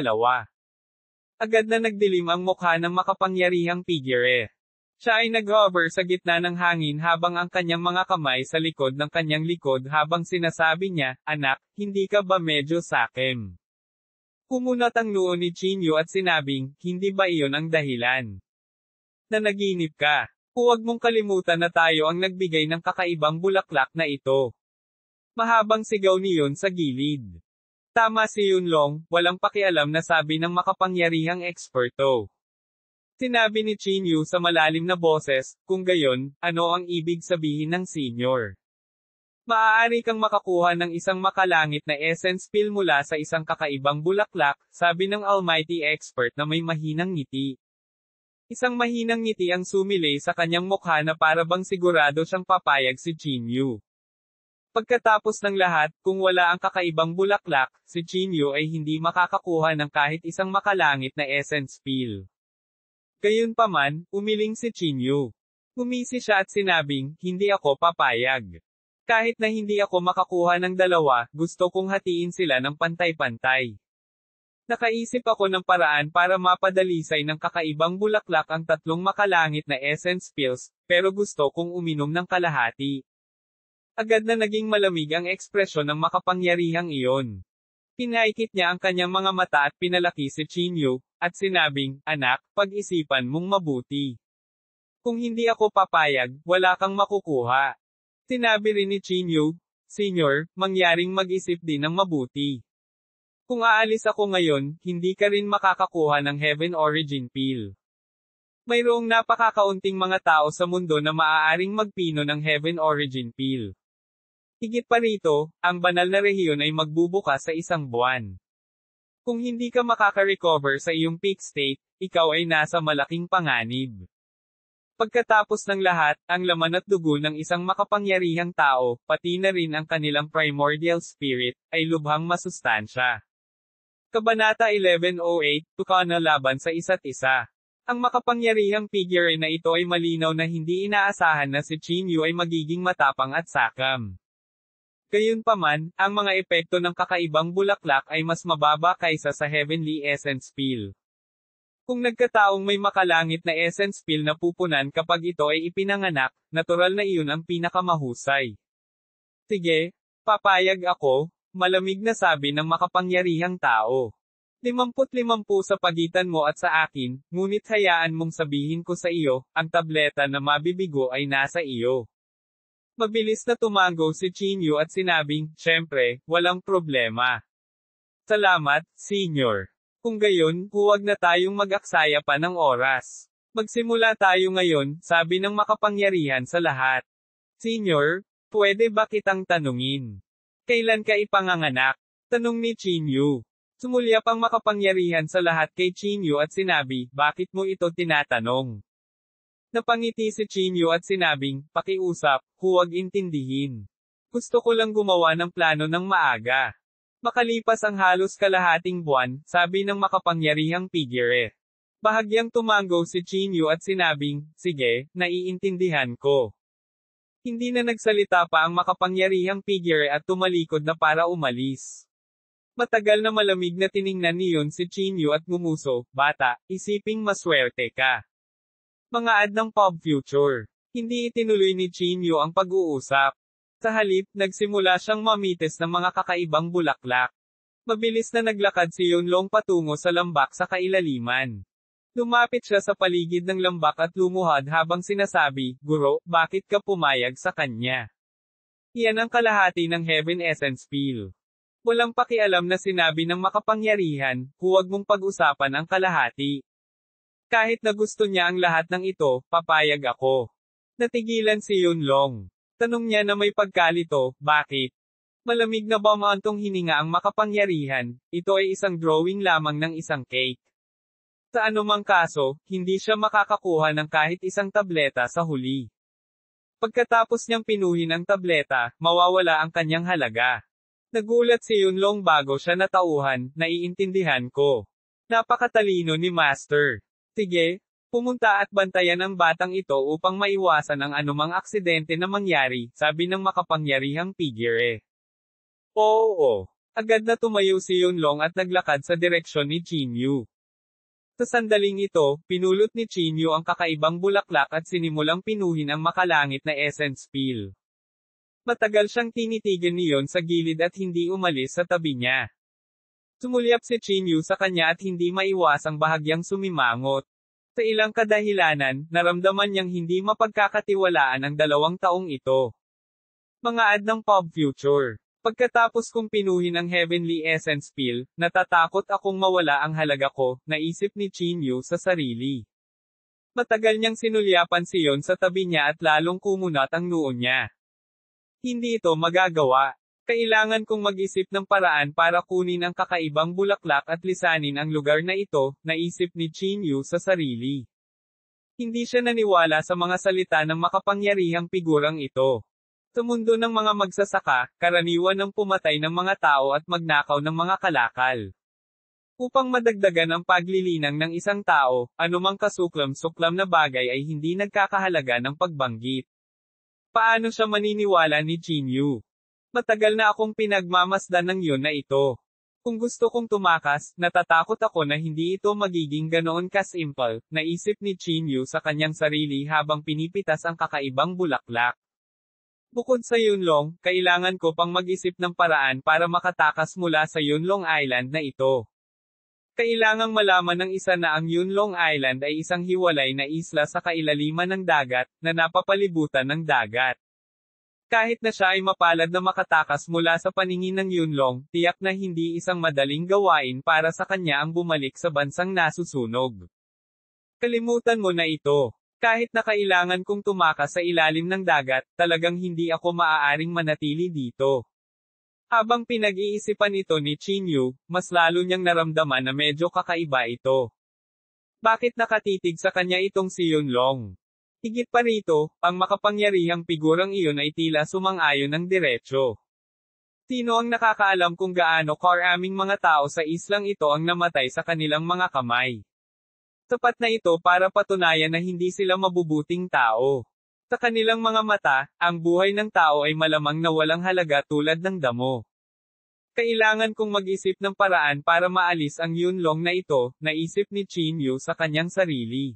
Agad na nagdilim ang mukha ng makapangyarihang figure. Siya ay nag-hover sa gitna ng hangin habang ang kanyang mga kamay sa likod ng kanyang likod habang sinasabi niya, anak, hindi ka ba medyo sakim? Kumunat ang noo ni Chinyu at sinabing, hindi ba iyon ang dahilan? Nanaginip ka. Huwag mong kalimutan na tayo ang nagbigay ng kakaibang bulaklak na ito. Mahabang sigaw niyon sa gilid. Tama si Yunlong, walang pakialam na sabi ng makapangyarihang eksperto. Sinabi ni Chinyu sa malalim na boses, kung gayon, ano ang ibig sabihin ng senior? Maaari kang makakuha ng isang makalangit na essence pill mula sa isang kakaibang bulaklak, sabi ng almighty expert na may mahinang ngiti. Isang mahinang ngiti ang sumilay sa kanyang mukha na para bang sigurado siyang papayag si Chinyu. Pagkatapos ng lahat, kung wala ang kakaibang bulaklak, si Chinyu ay hindi makakakuha ng kahit isang makalangit na essence pill. Gayunpaman, umiling si Chinyu. Umisi siya at sinabing, hindi ako papayag. Kahit na hindi ako makakuha ng 2, gusto kong hatiin sila ng pantay-pantay. Nakaisip ako ng paraan para mapadalisay ng kakaibang bulaklak ang 3 makalangit na essence pills, pero gusto kong uminom ng kalahati. Agad na naging malamig ang ekspresyon ng makapangyarihang iyon. Pinaikit niya ang kanyang mga mata at pinalaki si Chinyu, at sinabing, anak, pag-isipan mong mabuti. Kung hindi ako papayag, wala kang makukuha. Sinabi rin ni Chinyu, Senyor, mangyaring mag-isip din ng mabuti. Kung aalis ako ngayon, hindi ka rin makakakuha ng Heaven Origin Pill. Mayroong napakakaunting mga tao sa mundo na maaaring magpino ng Heaven Origin Pill. Higit pa rito, ang banal na rehiyon ay magbubukas sa isang buwan. Kung hindi ka makaka-recover sa iyong peak state, ikaw ay nasa malaking panganib. Pagkatapos ng lahat, ang laman at dugo ng isang makapangyarihang tao, pati na rin ang kanilang primordial spirit, ay lubhang masustansya. Kabanata 1108, Tukana laban sa isa't isa. Ang makapangyarihang figure na ito ay malinaw na hindi inaasahan na si Chinyu ay magiging matapang at sakam. Gayunpaman, ang mga epekto ng kakaibang bulaklak ay mas mababa kaysa sa Heavenly Essence Pill. Kung nagkataong may makalangit na Essence Pill na pupunan kapag ito ay ipinanganak, natural na iyon ang pinakamahusay. Sige, papayag ako, malamig na sabi ng makapangyarihang tao. 50-50 sa pagitan mo at sa akin, ngunit hayaan mong sabihin ko sa iyo, ang tableta na mabibigo ay nasa iyo. Mabilis na tumango si Chinyu at sinabing, syempre, walang problema. Salamat, Senyor. Kung gayon, huwag na tayong mag-aksaya pa ng oras. Magsimula tayo ngayon, sabi ng makapangyarihan sa lahat. Senyor, pwede ba kitang tanungin? Kailan ka ipanganganak? Tanong ni Chinyu. Sumulyap ang makapangyarihan sa lahat kay Chinyu at sinabi, bakit mo ito tinatanong? Napangiti si Chinyu at sinabing, pakiusap, huwag intindihin. Gusto ko lang gumawa ng plano ng maaga. Makalipas ang halos kalahating buwan, sabi ng makapangyarihang figure. Bahagyang tumango si Chinyu at sinabing, sige, naiintindihan ko. Hindi na nagsalita pa ang makapangyarihang figure at tumalikod na para umalis. Matagal na malamig na tiningnan niyon si Chinyu at ngumuso, bata, isiping maswerte ka. Mga ad ng Pop Future. Hindi itinuloy ni Chinyu ang pag-uusap. Sa halip, nagsimula siyang mamites ng mga kakaibang bulaklak. Mabilis na naglakad si Yunlong patungo sa lambak sa kailaliman. Lumapit siya sa paligid ng lambak at lumuhad habang sinasabi, Guro, bakit ka pumayag sa kanya? Iyan ang kalahati ng Heaven Essence Pill. Walang pakialam na sinabi ng makapangyarihan, huwag mong pag-usapan ang kalahati. Kahit na gusto niya ang lahat ng ito, papayag ako. Natigilan si Yunlong. Tanong niya na may pagkalito, bakit? Malamig na ba maantong hininga ang makapangyarihan, ito ay isang drawing lamang ng isang cake. Sa anumang kaso, hindi siya makakakuha ng kahit isang tableta sa huli. Pagkatapos niyang pinuhin ang tableta, mawawala ang kanyang halaga. Nagulat si Yunlong bago siya natauhan, naiintindihan ko. Napakatalino ni Master. Sige, pumunta at bantayan ang batang ito upang maiwasan ang anumang aksidente na mangyari, sabi ng makapangyarihang figure. Oo. Agad na tumayo si Yunlong at naglakad sa direksyon ni Chinyu. Sa sandaling ito, pinulot ni Chinyu ang kakaibang bulaklak at sinimulang pinuhin ang makalangit na Essence Pill. Matagal siyang tinitigan niyon sa gilid at hindi umalis sa tabi niya. Sumulyap si Chinyu sa kanya at hindi maiwasang bahagyang sumimangot. Sa ilang kadahilanan, naramdaman niyang hindi mapagkakatiwalaan ang 2 taong ito. Mga ad ng Pop Future. Pagkatapos kong pinuhin ang Heavenly Essence Pill, natatakot akong mawala ang halaga ko, naisip ni Chinyu sa sarili. Matagal niyang sinulyapan siyon sa tabi niya at lalong kumunat ang noo niya. Hindi ito magagawa. Kailangan kong mag-isip ng paraan para kunin ang kakaibang bulaklak at lisanin ang lugar na ito, naisip ni Chinyu sa sarili. Hindi siya naniwala sa mga salita ng makapangyarihang figurang ito. Sa mundo ng mga magsasaka, karaniwan ang pumatay ng mga tao at magnakaw ng mga kalakal. Upang madagdagan ang paglilinang ng isang tao, anumang kasuklam-suklam na bagay ay hindi nagkakahalaga ng pagbanggit. Paano siya maniniwala ni Chinyu? Matagal na akong pinagmamasdan ng yun na ito. Kung gusto kong tumakas, natatakot ako na hindi ito magiging ganoon kasimple, naisip ni Chinyu sa kanyang sarili habang pinipitas ang kakaibang bulaklak. Bukod sa Yunlong, kailangan ko pang mag-isip ng paraan para makatakas mula sa Yunlong Island na ito. Kailangang malaman ng isa na ang Yunlong Island ay isang hiwalay na isla sa kailaliman ng dagat, na napapalibutan ng dagat. Kahit na siya ay mapalad na makatakas mula sa paningin ng Yunlong, tiyak na hindi isang madaling gawain para sa kanya ang bumalik sa bansang nasusunog. Kalimutan mo na ito. Kahit na kailangan kong tumakas sa ilalim ng dagat, talagang hindi ako maaaring manatili dito. Habang pinag-iisipan ito ni Chinyu, mas lalo niyang naramdaman na medyo kakaiba ito. Bakit nakatitig sa kanya itong si Yunlong? Higit pa rito, ang makapangyarihang figurang iyon ay tila sumang-ayon ng diretsyo. Sino ang nakakaalam kung gaano karaming mga tao sa islang ito ang namatay sa kanilang mga kamay? Sapat na ito para patunayan na hindi sila mabubuting tao. Sa kanilang mga mata, ang buhay ng tao ay malamang na walang halaga tulad ng damo. Kailangan kong mag-isip ng paraan para maalis ang Yunlong na ito, naisip ni Chinyu sa kanyang sarili.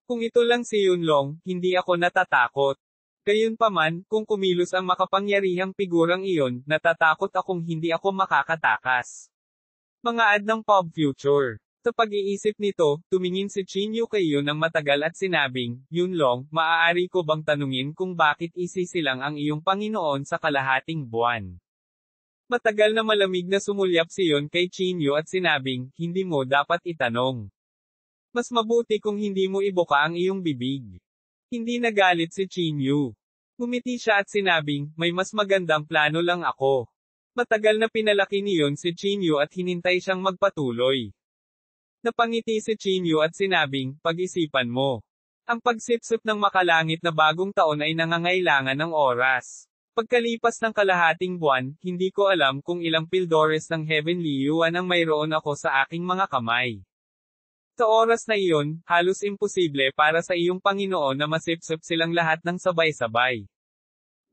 Kung ito lang si Yunlong, hindi ako natatakot. Gayunpaman, kung kumilos ang makapangyarihang figurang iyon, natatakot akong hindi ako makakatakas. Mga ad ng pop future. Sa pag-iisip nito, tumingin si Chinyu kay Yun ng matagal at sinabing, Yunlong, maaari ko bang tanungin kung bakit isisilang ang iyong Panginoon sa kalahating buwan? Matagal na malamig na sumulyap si Yun kay Chinyu at sinabing, hindi mo dapat itanong. Mas mabuti kung hindi mo ibuka ang iyong bibig. Hindi nagalit si Chinyu. Ngumiti siya at sinabing, may mas magandang plano lang ako. Matagal na pinalaki ni Yun si Chinyu at hinintay siyang magpatuloy. Napangiti si Chinyu at sinabing, pag-isipan mo. Ang pagsipsip ng makalangit na bagong taon ay nangangailangan ng oras. Pagkalipas ng kalahating buwan, hindi ko alam kung ilang pildores ng Heavenly Yuan ang mayroon ako sa aking mga kamay. Sa oras na iyon, halos imposible para sa iyong Panginoon na masipsip silang lahat ng sabay-sabay.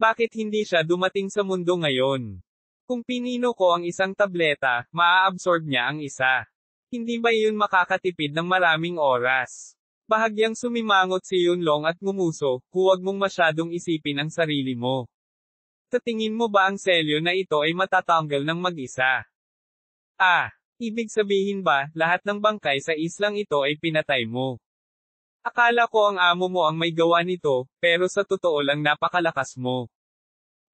Bakit hindi siya dumating sa mundo ngayon? Kung pinino ko ang isang tableta, maa-absorb niya ang isa. Hindi ba yun makakatipid ng maraming oras? Bahagyang sumimangot si Yunlong at ngumuso, huwag mong masyadong isipin ang sarili mo. Sa tingin mo ba ang selyo na ito ay matatanggal ng mag-isa? Ibig sabihin ba, lahat ng bangkay sa islang ito ay pinatay mo? Akala ko ang amo mo ang may gawa nito, pero sa totoo lang napakalakas mo.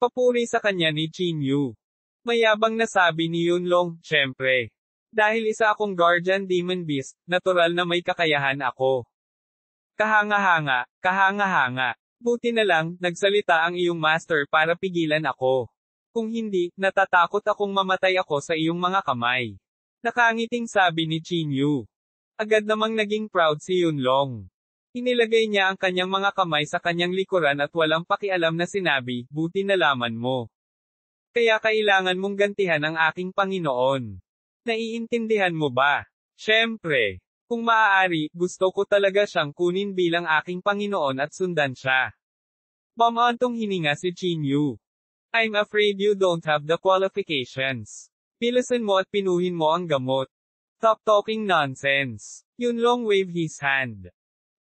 Papuri sa kanya ni Chinyu. Mayabang na sabi ni Yunlong, syempre. Dahil isa akong guardian demon beast, natural na may kakayahan ako. Kahanga-hanga, kahanga-hanga. Buti na lang, nagsalita ang iyong master para pigilan ako. Kung hindi, natatakot akong mamatay ako sa iyong mga kamay. Nakangiting sabi ni Chinyu. Agad namang naging proud si Yunlong. Inilagay niya ang kanyang mga kamay sa kanyang likuran at walang pakialam na sinabi, buti nalaman mo. Kaya kailangan mong gantihan ang aking Panginoon. Naiintindihan mo ba? Siyempre. Kung maaari, gusto ko talaga siyang kunin bilang aking Panginoon at sundan siya. Bumantong hininga si Chinyu. I'm afraid you don't have the qualifications. Pilasan mo at pinuhin mo ang gamot. Stop talking nonsense. Yunlong wave his hand.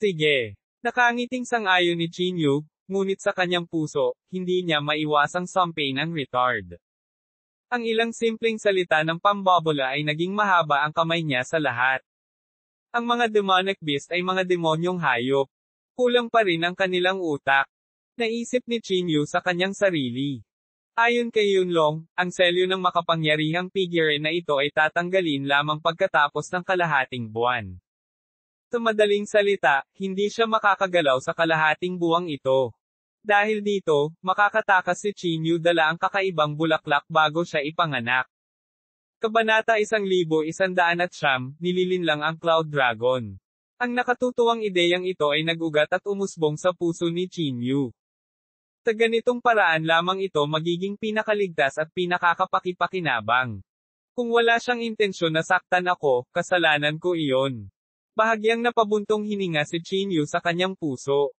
Sige. Nakangiting sang-ayon ni Chinyu, ngunit sa kanyang puso, hindi niya maiwasang sampain ang retard. Ang ilang simpleng salita ng pambobola ay naging mahaba ang kamay niya sa lahat. Ang mga demonic beast ay mga demonyong hayop. Kulang pa rin ang kanilang utak. Naisip ni Chinyu sa kanyang sarili. Ayon kay Yunlong, ang selyo ng makapangyarihang figure na ito ay tatanggalin lamang pagkatapos ng kalahating buwan. Sa madaling salita, hindi siya makakagalaw sa kalahating buwang ito. Dahil dito, makakatakas si Chinyu dala ang kakaibang bulaklak bago siya ipanganak. Kabanata 1109, nililinlang ang Cloud Dragon. Ang nakatutuwang ideyang ito ay nag-ugat at umusbong sa puso ni Chinyu. Sa ganitong paraan lamang ito magiging pinakaligtas at pinakakapakipakinabang. Kung wala siyang intensyon na saktan ako, kasalanan ko iyon. Bahagyang napabuntong hininga si Chinyu sa kanyang puso.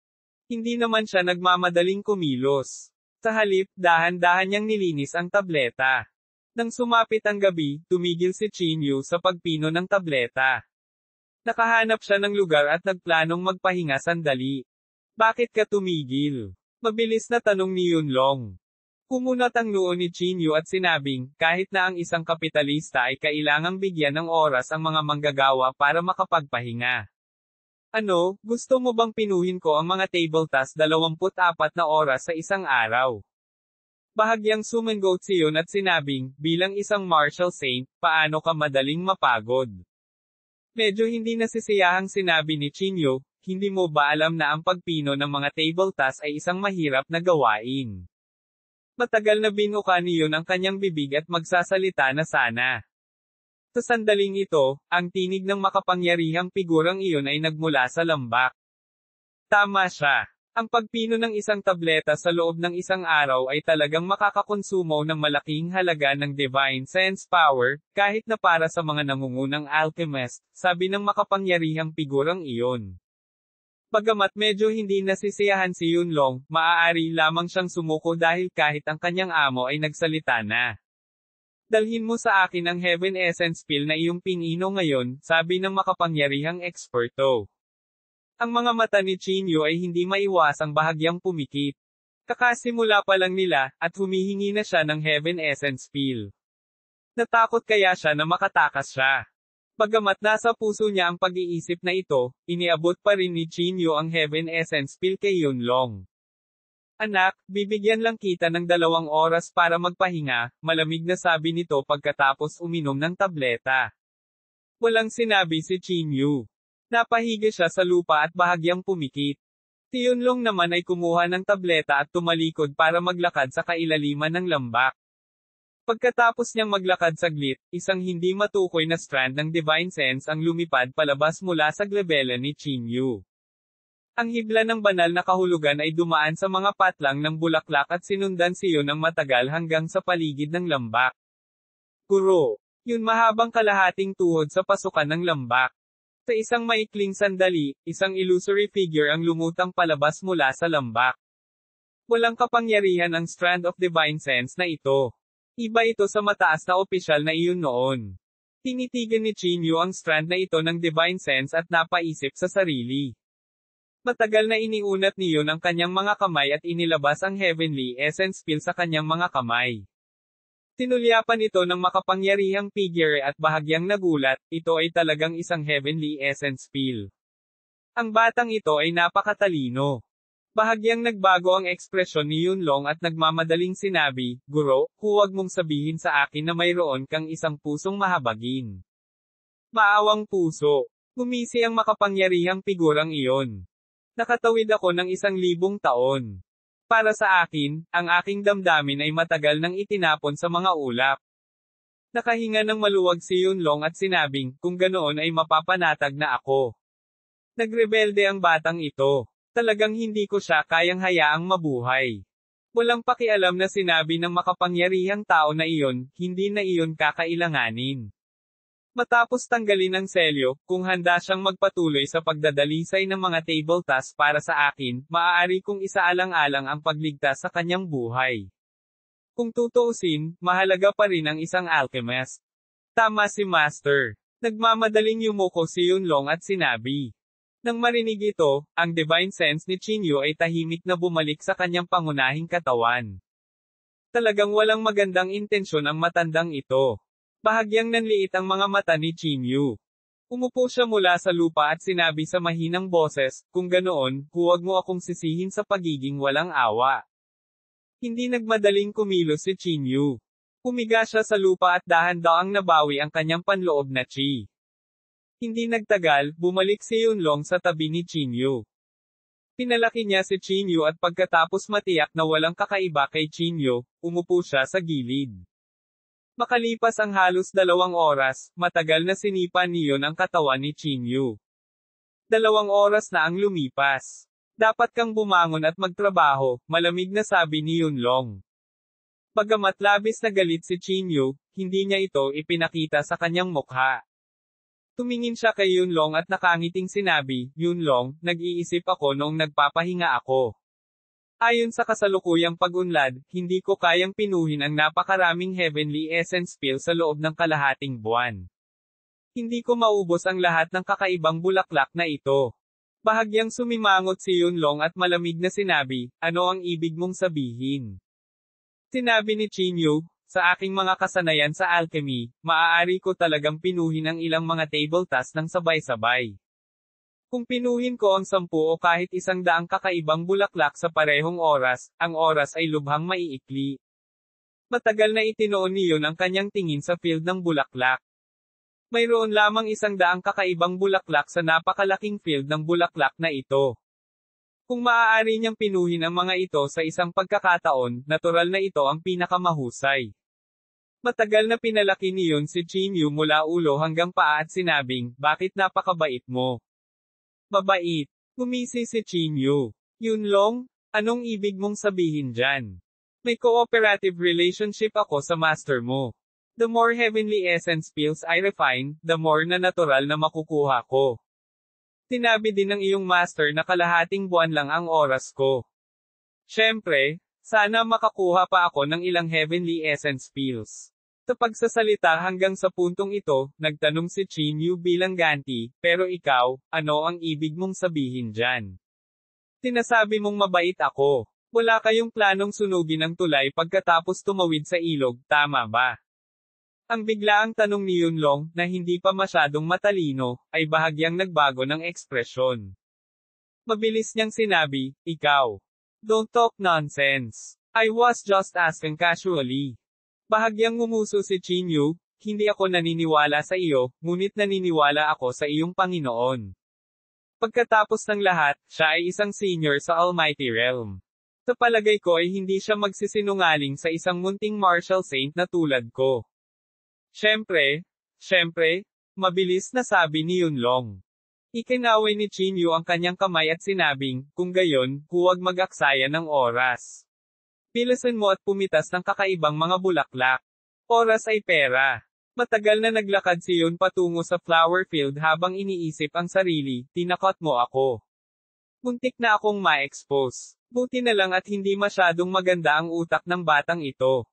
Hindi naman siya nagmamadaling kumilos. Sa halip, dahan-dahan niyang nilinis ang tableta. Nang sumapit ang gabi, tumigil si Chinyu sa pagpino ng tableta. Nakahanap siya ng lugar at nagplanong magpahinga sandali. Bakit ka tumigil? Mabilis na tanong ni Yunlong. Kumunat ang noo ni Chinyu at sinabing, kahit na ang isang kapitalista ay kailangang bigyan ng oras ang mga manggagawa para makapagpahinga. Ano, gusto mo bang pinuhin ko ang mga table tasks 24 na oras sa isang araw? Bahagyang sumangot si Yun at sinabing, bilang isang martial saint, paano ka madaling mapagod? Medyo hindi nasisiyahang sinabi ni Chinyu, hindi mo ba alam na ang pagpino ng mga table tasks ay isang mahirap na gawain? Matagal na binuka ni Yun ang kanyang bibig at magsasalita na sana. Sa sandaling ito, ang tinig ng makapangyarihang figurang iyon ay nagmula sa lambak. Tama siya. Ang pagpino ng isang tableta sa loob ng isang araw ay talagang makakakonsumo ng malaking halaga ng divine sense power, kahit na para sa mga nangungunang alchemist, sabi ng makapangyarihang figurang iyon. Bagamat medyo hindi nasisiyahan si Yunlong, maaari lamang siyang sumuko dahil kahit ang kanyang amo ay nagsalita na. Dalhin mo sa akin ang Heaven Essence Pill na iyong pinino ngayon, sabi ng makapangyarihang eksperto. Ang mga mata ni Chinyu ay hindi maiwasang bahagyang pumikit. Kakasimula pa lang nila, at humihingi na siya ng Heaven Essence Pill. Natakot kaya siya na makatakas siya. Bagamat nasa puso niya ang pag-iisip na ito, iniabot pa rin ni Chinyu ang Heaven Essence Pill kay Yunlong. Anak, bibigyan lang kita ng 2 oras para magpahinga, malamig na sabi nito pagkatapos uminom ng tableta. Walang sinabi si Chinyu. Napahiga siya sa lupa at bahagyang pumikit. Si Yunlong naman ay kumuha ng tableta at tumalikod para maglakad sa kailaliman ng lambak. Pagkatapos niyang maglakad saglit, isang hindi matukoy na strand ng Divine Sense ang lumipad palabas mula sa glabela ni Chinyu. Ang hibla ng banal na kahulugan ay dumaan sa mga patlang ng bulaklak at sinundan si Yun ng matagal hanggang sa paligid ng lambak. Guro, Yun mahabang kalahating tuhod sa pasukan ng lambak. Sa isang maikling sandali, isang illusory figure ang lumutang palabas mula sa lambak. Walang kapangyarihan ang strand of Divine Sense na ito. Iba ito sa mataas na opisyal na iyon noon. Tinitigan ni Chinyu ang strand na ito ng Divine Sense at napaisip sa sarili. Matagal na iniunat ni Yun ang kanyang mga kamay at inilabas ang Heavenly Essence Pill sa kanyang mga kamay. Tinulyapan ito ng makapangyarihang figure at bahagyang nagulat, ito ay talagang isang Heavenly Essence Pill. Ang batang ito ay napakatalino. Bahagyang nagbago ang ekspresyon ni Yunlong at nagmamadaling sinabi, Guro, huwag mong sabihin sa akin na mayroon kang isang pusong mahabagin. Maawang puso. Gumisi ang makapangyarihang figurang iyon. Nakatawid ako ng 1,000 taon. Para sa akin, ang aking damdamin ay matagal nang itinapon sa mga ulap. Nakahinga ng maluwag si Yunlong at sinabing, kung ganoon ay mapapanatag na ako. Nagrebelde ang batang ito. Talagang hindi ko siya kayang hayaang mabuhay. Walang pakialam na sinabi ng makapangyarihang tao na iyon, hindi na iyon kakailanganin. Matapos tanggalin ang selyo, kung handa siyang magpatuloy sa pagdadalisay ng mga table tasks para sa akin, maaari kong isaalang-alang ang pagligtas sa kanyang buhay. Kung tutuusin, mahalaga pa rin ang isang alchemist. Tama si Master. Nagmamadaling yumuko si Yunlong at sinabi. Nang marinig ito, ang Divine Sense ni Chinyu ay tahimik na bumalik sa kanyang pangunahing katawan. Talagang walang magandang intensyon ang matandang ito. Bahagyang nanliit ang mga mata ni Chinyu. Umupo siya mula sa lupa at sinabi sa mahinang boses, kung ganoon, huwag mo akong sisihin sa pagiging walang awa. Hindi nagmadaling kumilos si Chinyu. Umiga siya sa lupa at dahan-daang nabawi ang kanyang panloob na chi. Hindi nagtagal, bumalik si Yunlong sa tabi ni Chinyu. Pinalaki niya si Chinyu at pagkatapos matiyak na walang kakaiba kay Chinyu, umupo siya sa gilid. Makalipas ang halos 2 oras, matagal na sinipa niyon ang katawan ni Chinyu. 2 oras na ang lumipas. Dapat kang bumangon at magtrabaho, malamig na sabi ni Yunlong. Bagamat labis na galit si Chinyu, hindi niya ito ipinakita sa kanyang mukha. Tumingin siya kay Yunlong at nakangiting sinabi, Yunlong, nag-iisip ako noong nagpapahinga ako. Ayon sa kasalukuyang pag-unlad, hindi ko kayang pinuhin ang napakaraming Heavenly Essence Pill sa loob ng kalahating buwan. Hindi ko maubos ang lahat ng kakaibang bulaklak na ito. Bahagyang sumimangot si Yunlong at malamig na sinabi, ano ang ibig mong sabihin? Sinabi ni Chinyu, sa aking mga kasanayan sa alchemy, maaari ko talagang pinuhin ang ilang mga table tasks ng sabay-sabay. Kung pinuhin ko ang 10 o kahit 100 kakaibang bulaklak sa parehong oras, ang oras ay lubhang maiikli. Matagal na itinoon ni Yun ang kanyang tingin sa field ng bulaklak. Mayroon lamang 100 kakaibang bulaklak sa napakalaking field ng bulaklak na ito. Kung maaari niyang pinuhin ang mga ito sa isang pagkakataon, natural na ito ang pinakamahusay. Matagal na pinalaki ni Yun si Chinyu mula ulo hanggang paa at sinabing, bakit napakabait mo? Mabait. Ngumisi si Chinyu. Yunlong, anong ibig mong sabihin dyan? May cooperative relationship ako sa master mo. The more heavenly essence pills I refine, the more na natural na makukuha ko. Sinabi din ng iyong master na kalahating buwan lang ang oras ko. Siyempre, sana makakuha pa ako ng ilang heavenly essence pills. Sa pagsasalita hanggang sa puntong ito, nagtanong si Chinyu bilang ganti, pero ikaw, ano ang ibig mong sabihin dyan? Sinasabi mong mabait ako. Wala kayong planong sunugin ang tulay pagkatapos tumawid sa ilog, tama ba? Ang biglaang tanong ni Yunlong, na hindi pa masyadong matalino, ay bahagyang nagbago ng ekspresyon. Mabilis niyang sinabi, ikaw. Don't talk nonsense. I was just asking casually. Bahagyang ngumuso si Chinyu, hindi ako naniniwala sa iyo, ngunit naniniwala ako sa iyong Panginoon. Pagkatapos ng lahat, siya ay isang senior sa Almighty Realm. Sa palagay ko ay hindi siya magsisinungaling sa isang munting martial saint na tulad ko. Siyempre, mabilis na sabi ni Yunlong. Ikinaway ni Chinyu ang kanyang kamay at sinabing, kung gayon, huwag mag-aksaya ng oras. Pilasan mo at pumitas ng kakaibang mga bulaklak. Oras ay pera. Matagal na naglakad si Yun patungo sa flower field habang iniisip ang sarili, tinakot mo ako. Muntik na akong ma-expose. Buti na lang at hindi masyadong maganda ang utak ng batang ito.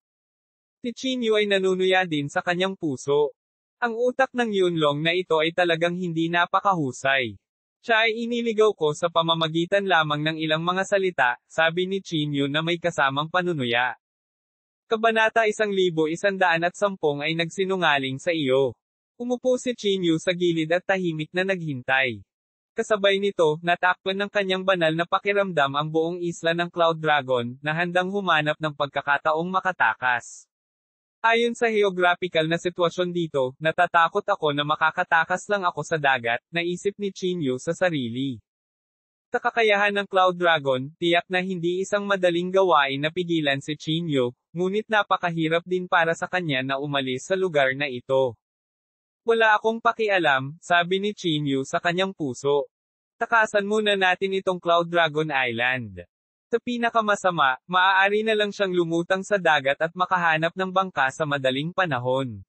Si Chinyu ay nanunuya din sa kanyang puso. Ang utak ng Yunlong na ito ay talagang hindi napakahusay. Siya ay iniligaw ko sa pamamagitan lamang ng ilang mga salita, sabi ni Chinyu na may kasamang panunuya. Kabanata 1110 ay nagsinungaling sa iyo. Umupo si Chinyu sa gilid at tahimik na naghintay. Kasabay nito, natakpan ng kanyang banal na pakiramdam ang buong isla ng Cloud Dragon, na handang humanap ng pagkakataong makatakas. Ayon sa geographical na sitwasyon dito, natatakot ako na makakatakas lang ako sa dagat, naisip ni Chinyu sa sarili. Sa kakayahan ng Cloud Dragon, tiyak na hindi isang madaling gawain na pigilan si Chinyu, ngunit napakahirap din para sa kanya na umalis sa lugar na ito. Wala akong pakialam, sabi ni Chinyu sa kanyang puso. Takasan muna natin itong Cloud Dragon Island. Sa pinakamasama, maaari na lang siyang lumutang sa dagat at makahanap ng bangka sa madaling panahon.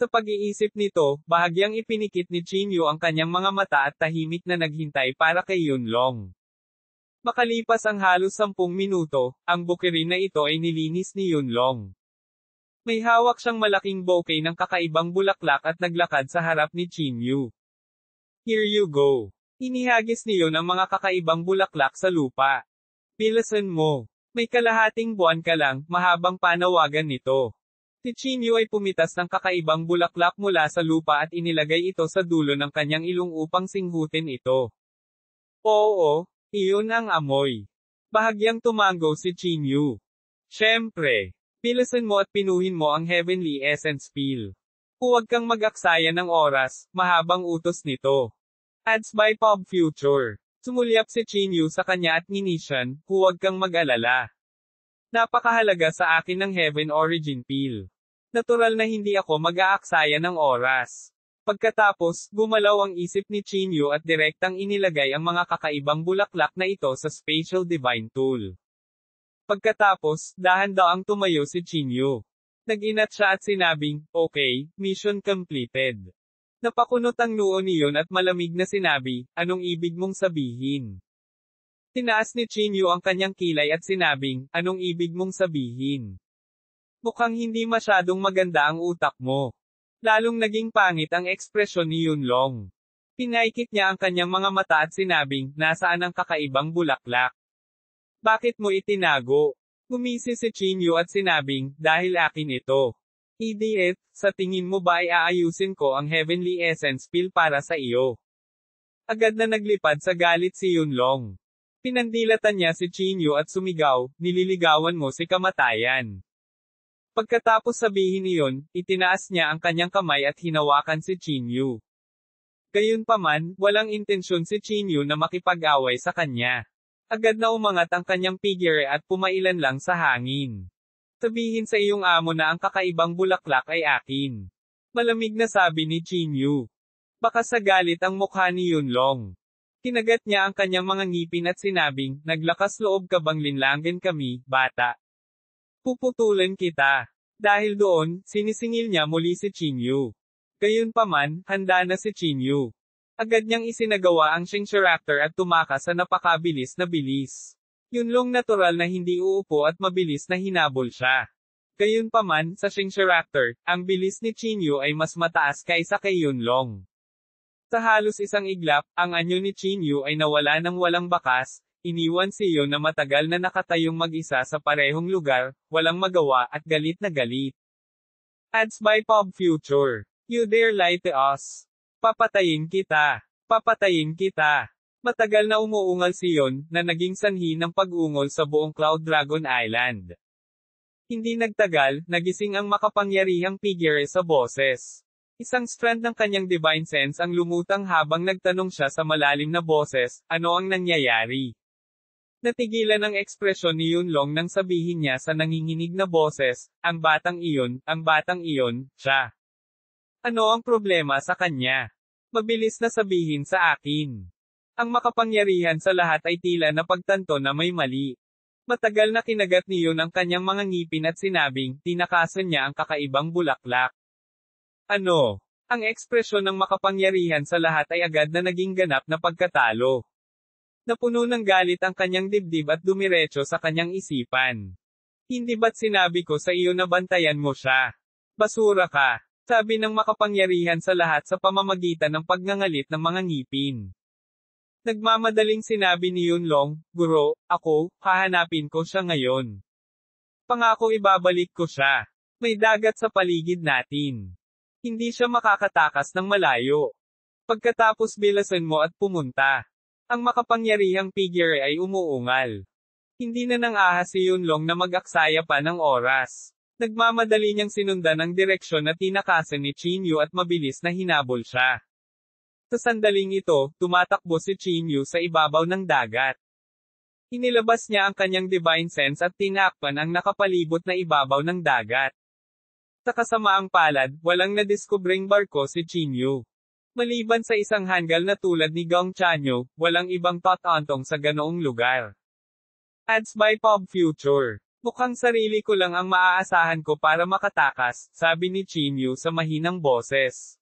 Sa pag-iisip nito, bahagyang ipinikit ni Chinyu ang kanyang mga mata at tahimik na naghintay para kay Yunlong. Makalipas ang halos 10 minuto, ang bukirin na ito ay nilinis ni Yunlong. May hawak siyang malaking bouquet ng kakaibang bulaklak at naglakad sa harap ni Chinyu. Here you go. Inihagis ni Yun ang mga kakaibang bulaklak sa lupa. Pilasan mo. May kalahating buwan ka lang, mahabang panawagan nito. Si Chinyu ay pumitas ng kakaibang bulaklak mula sa lupa at inilagay ito sa dulo ng kanyang ilong upang singhutin ito. Oo, iyon ang amoy. Bahagyang tumango si Chinyu. Siyempre, pilasan mo at pinuhin mo ang Heavenly Essence Pill. Huwag kang mag-aksaya ng oras, mahabang utos nito. Ads by Pop Future. Sumulyap si Chinyu sa kanya at nginisyan, huwag kang mag-alala. Napakahalaga sa akin ng Heaven Origin Pill. Natural na hindi ako mag-aaksaya ng oras. Pagkatapos, gumalaw ang isip ni Chinyu at direktang inilagay ang mga kakaibang bulaklak na ito sa Spatial Divine Tool. Pagkatapos, dahan-daang tumayo si Chinyu. Nag-inat siya at sinabing, okay, mission completed. Napakunot ang noo ni Yun at malamig na sinabi, anong ibig mong sabihin? Tinaas ni Chinyu ang kanyang kilay at sinabing, anong ibig mong sabihin? Mukhang hindi masyadong maganda ang utak mo. Lalong naging pangit ang ekspresyon ni Yunlong. Pinaikit niya ang kanyang mga mata at sinabing, nasaan ang kakaibang bulaklak? Bakit mo itinago? Ngumisi si Chinyu at sinabing, dahil akin ito. Idiot, sa tingin mo ba ay aayusin ko ang Heavenly Essence Pill para sa iyo? Agad na naglipad sa galit si Yunlong. Pinandilatan niya si Chinyu at sumigaw, nililigawan mo si kamatayan. Pagkatapos sabihin iyon, itinaas niya ang kanyang kamay at hinawakan si Chinyu. Gayunpaman, walang intensyon si Chinyu na makipag-away sa kanya. Agad na umangat ang kanyang figure at pumailan lang sa hangin. Sabihin sa iyong amo na ang kakaibang bulaklak ay akin. Malamig na sabi ni Chinyu. Baka sa galit ang mukha ni Yunlong. Kinagat niya ang kanyang mga ngipin at sinabing, naglakas loob ka bang linlangan kami, bata? Puputulan kita. Dahil doon, sinisingil niya muli si Chinyu. Gayunpaman, handa na si Chinyu. Agad niyang isinagawa ang Shinshiractor at tumakas sa napakabilis na bilis. Yunlong natural na hindi uupo at mabilis na hinabol siya. Gayunpaman, sa Shinshiractor, ang bilis ni Chinyu ay mas mataas kaysa kay Yunlong. Sa halos isang iglap, ang anyo ni Chinyu ay nawala ng walang bakas, iniwan si Yun na matagal na nakatayong mag-isa sa parehong lugar, walang magawa at galit na galit. Ads by Pop Future. You dare lie to us. Papatayin kita. Papatayin kita. Matagal na umuungal si Yun, na naging sanhi ng pag-ungol sa buong Cloud Dragon Island. Hindi nagtagal, nagising ang makapangyarihang figure sa boses. Isang strand ng kanyang divine sense ang lumutang habang nagtanong siya sa malalim na boses, ano ang nangyayari? Natigilan ang ekspresyon ni Yunlong nang sabihin niya sa nanginginig na boses, ang batang iyon, siya. Ano ang problema sa kanya? Mabilis na sabihin sa akin. Ang makapangyarihan sa lahat ay tila napagtanto na may mali. Matagal na kinagat ni Yun ang kanyang mga ngipin at sinabing, tinakasan niya ang kakaibang bulaklak. Ano? Ang ekspresyon ng makapangyarihan sa lahat ay agad na naging ganap na pagkatalo. Napuno ng galit ang kanyang dibdib at dumiretso sa kanyang isipan. Hindi ba't sinabi ko sa iyo na bantayan mo siya? Basura ka, sabi ng makapangyarihan sa lahat sa pamamagitan ng pagngangalit ng mga ngipin. Nagmamadaling sinabi ni Yunlong, Guro, ako, hahanapin ko siya ngayon. Pangako ibabalik ko siya. May dagat sa paligid natin. Hindi siya makakatakas ng malayo. Pagkatapos bilasan mo at pumunta. Ang makapangyarihang figure ay umuungal. Hindi na nang ahas si Yunlong na mag-aksaya pa ng oras. Nagmamadali niyang sinundan ang direksyon na tinakasan ni Chinyu at mabilis na hinabol siya. Sa sandaling ito, tumatakbo si Chinyu sa ibabaw ng dagat. Inilabas niya ang kanyang divine sense at tinakpan ang nakapalibot na ibabaw ng dagat. Sa kasamaang palad, walang nadiskubring barko si Chinyu. Maliban sa isang hanggal na tulad ni Gong Chanyo, walang ibang tatantong sa ganoong lugar. Ads by Pop Future. Mukhang sarili ko lang ang maaasahan ko para makatakas, sabi ni Chinyu sa mahinang boses.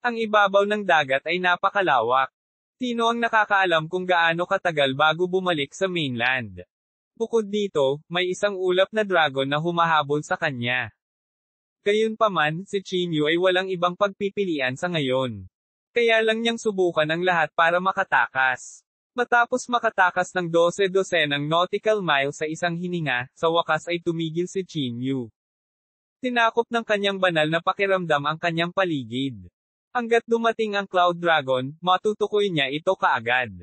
Ang ibabaw ng dagat ay napakalawak. Sino ang nakakaalam kung gaano katagal bago bumalik sa mainland? Bukod dito, may isang ulap na dragon na humahabol sa kanya. Gayunpaman, si Chinyu ay walang ibang pagpipilian sa ngayon. Kaya lang niyang subukan ang lahat para makatakas. Matapos makatakas ng 12 nautical miles sa isang hininga, sa wakas ay tumigil si Chinyu. Tinakop ng kanyang banal na pakiramdam ang kanyang paligid. Hanggat dumating ang Cloud Dragon, matutukoy niya ito kaagad.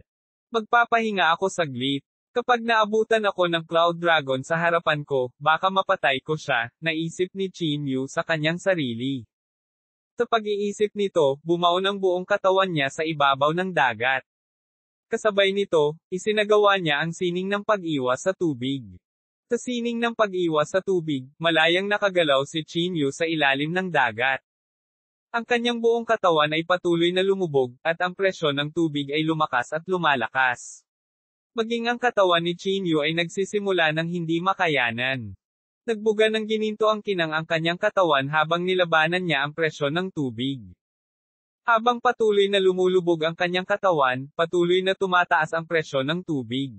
Magpapahinga ako saglit. Kapag naabutan ako ng Cloud Dragon sa harapan ko, baka mapatay ko siya, naisip ni Chinyu sa kanyang sarili. Sa pag-iisip nito, bumaon ang buong katawan niya sa ibabaw ng dagat. Kasabay nito, isinagawa niya ang sining ng pag-iwas sa tubig. Sa sining ng pag-iwas sa tubig, malayang nakagalaw si Chinyu sa ilalim ng dagat. Ang kanyang buong katawan ay patuloy na lumubog, at ang presyon ng tubig ay lumakas at lumalakas. Maging ang katawan ni Chinyu ay nagsisimula ng hindi makayanan. Nagbuga ng gininto ang kinang ang kanyang katawan habang nilabanan niya ang presyon ng tubig. Habang patuloy na lumulubog ang kanyang katawan, patuloy na tumataas ang presyon ng tubig.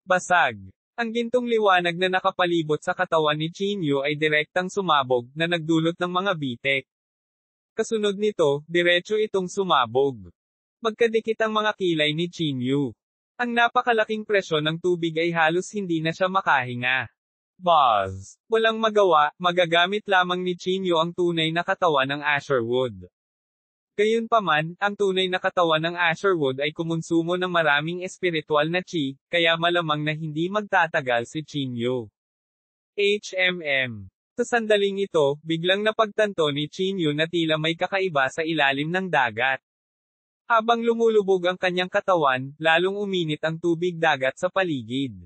Basag. Ang gintong liwanag na nakapalibot sa katawan ni Chinyu ay direktang sumabog, na nagdulot ng mga bitek. Kasunod nito, diretso itong sumabog. Magkadikit ang mga kilay ni Chinyu. Ang napakalaking presyon ng tubig ay halos hindi na siya makahinga. Buzz. Walang magawa, magagamit lamang ni Chinyu ang tunay na katawan ng Asherwood. Gayunpaman, ang tunay na katawan ng Asherwood ay kumonsumo ng maraming espiritual na chi, kaya malamang na hindi magtatagal si Chinyu. Sa sandaling ito, biglang napagtanto ni Chinyu na tila may kakaiba sa ilalim ng dagat. Habang lumulubog ang kanyang katawan, lalong uminit ang tubig dagat sa paligid.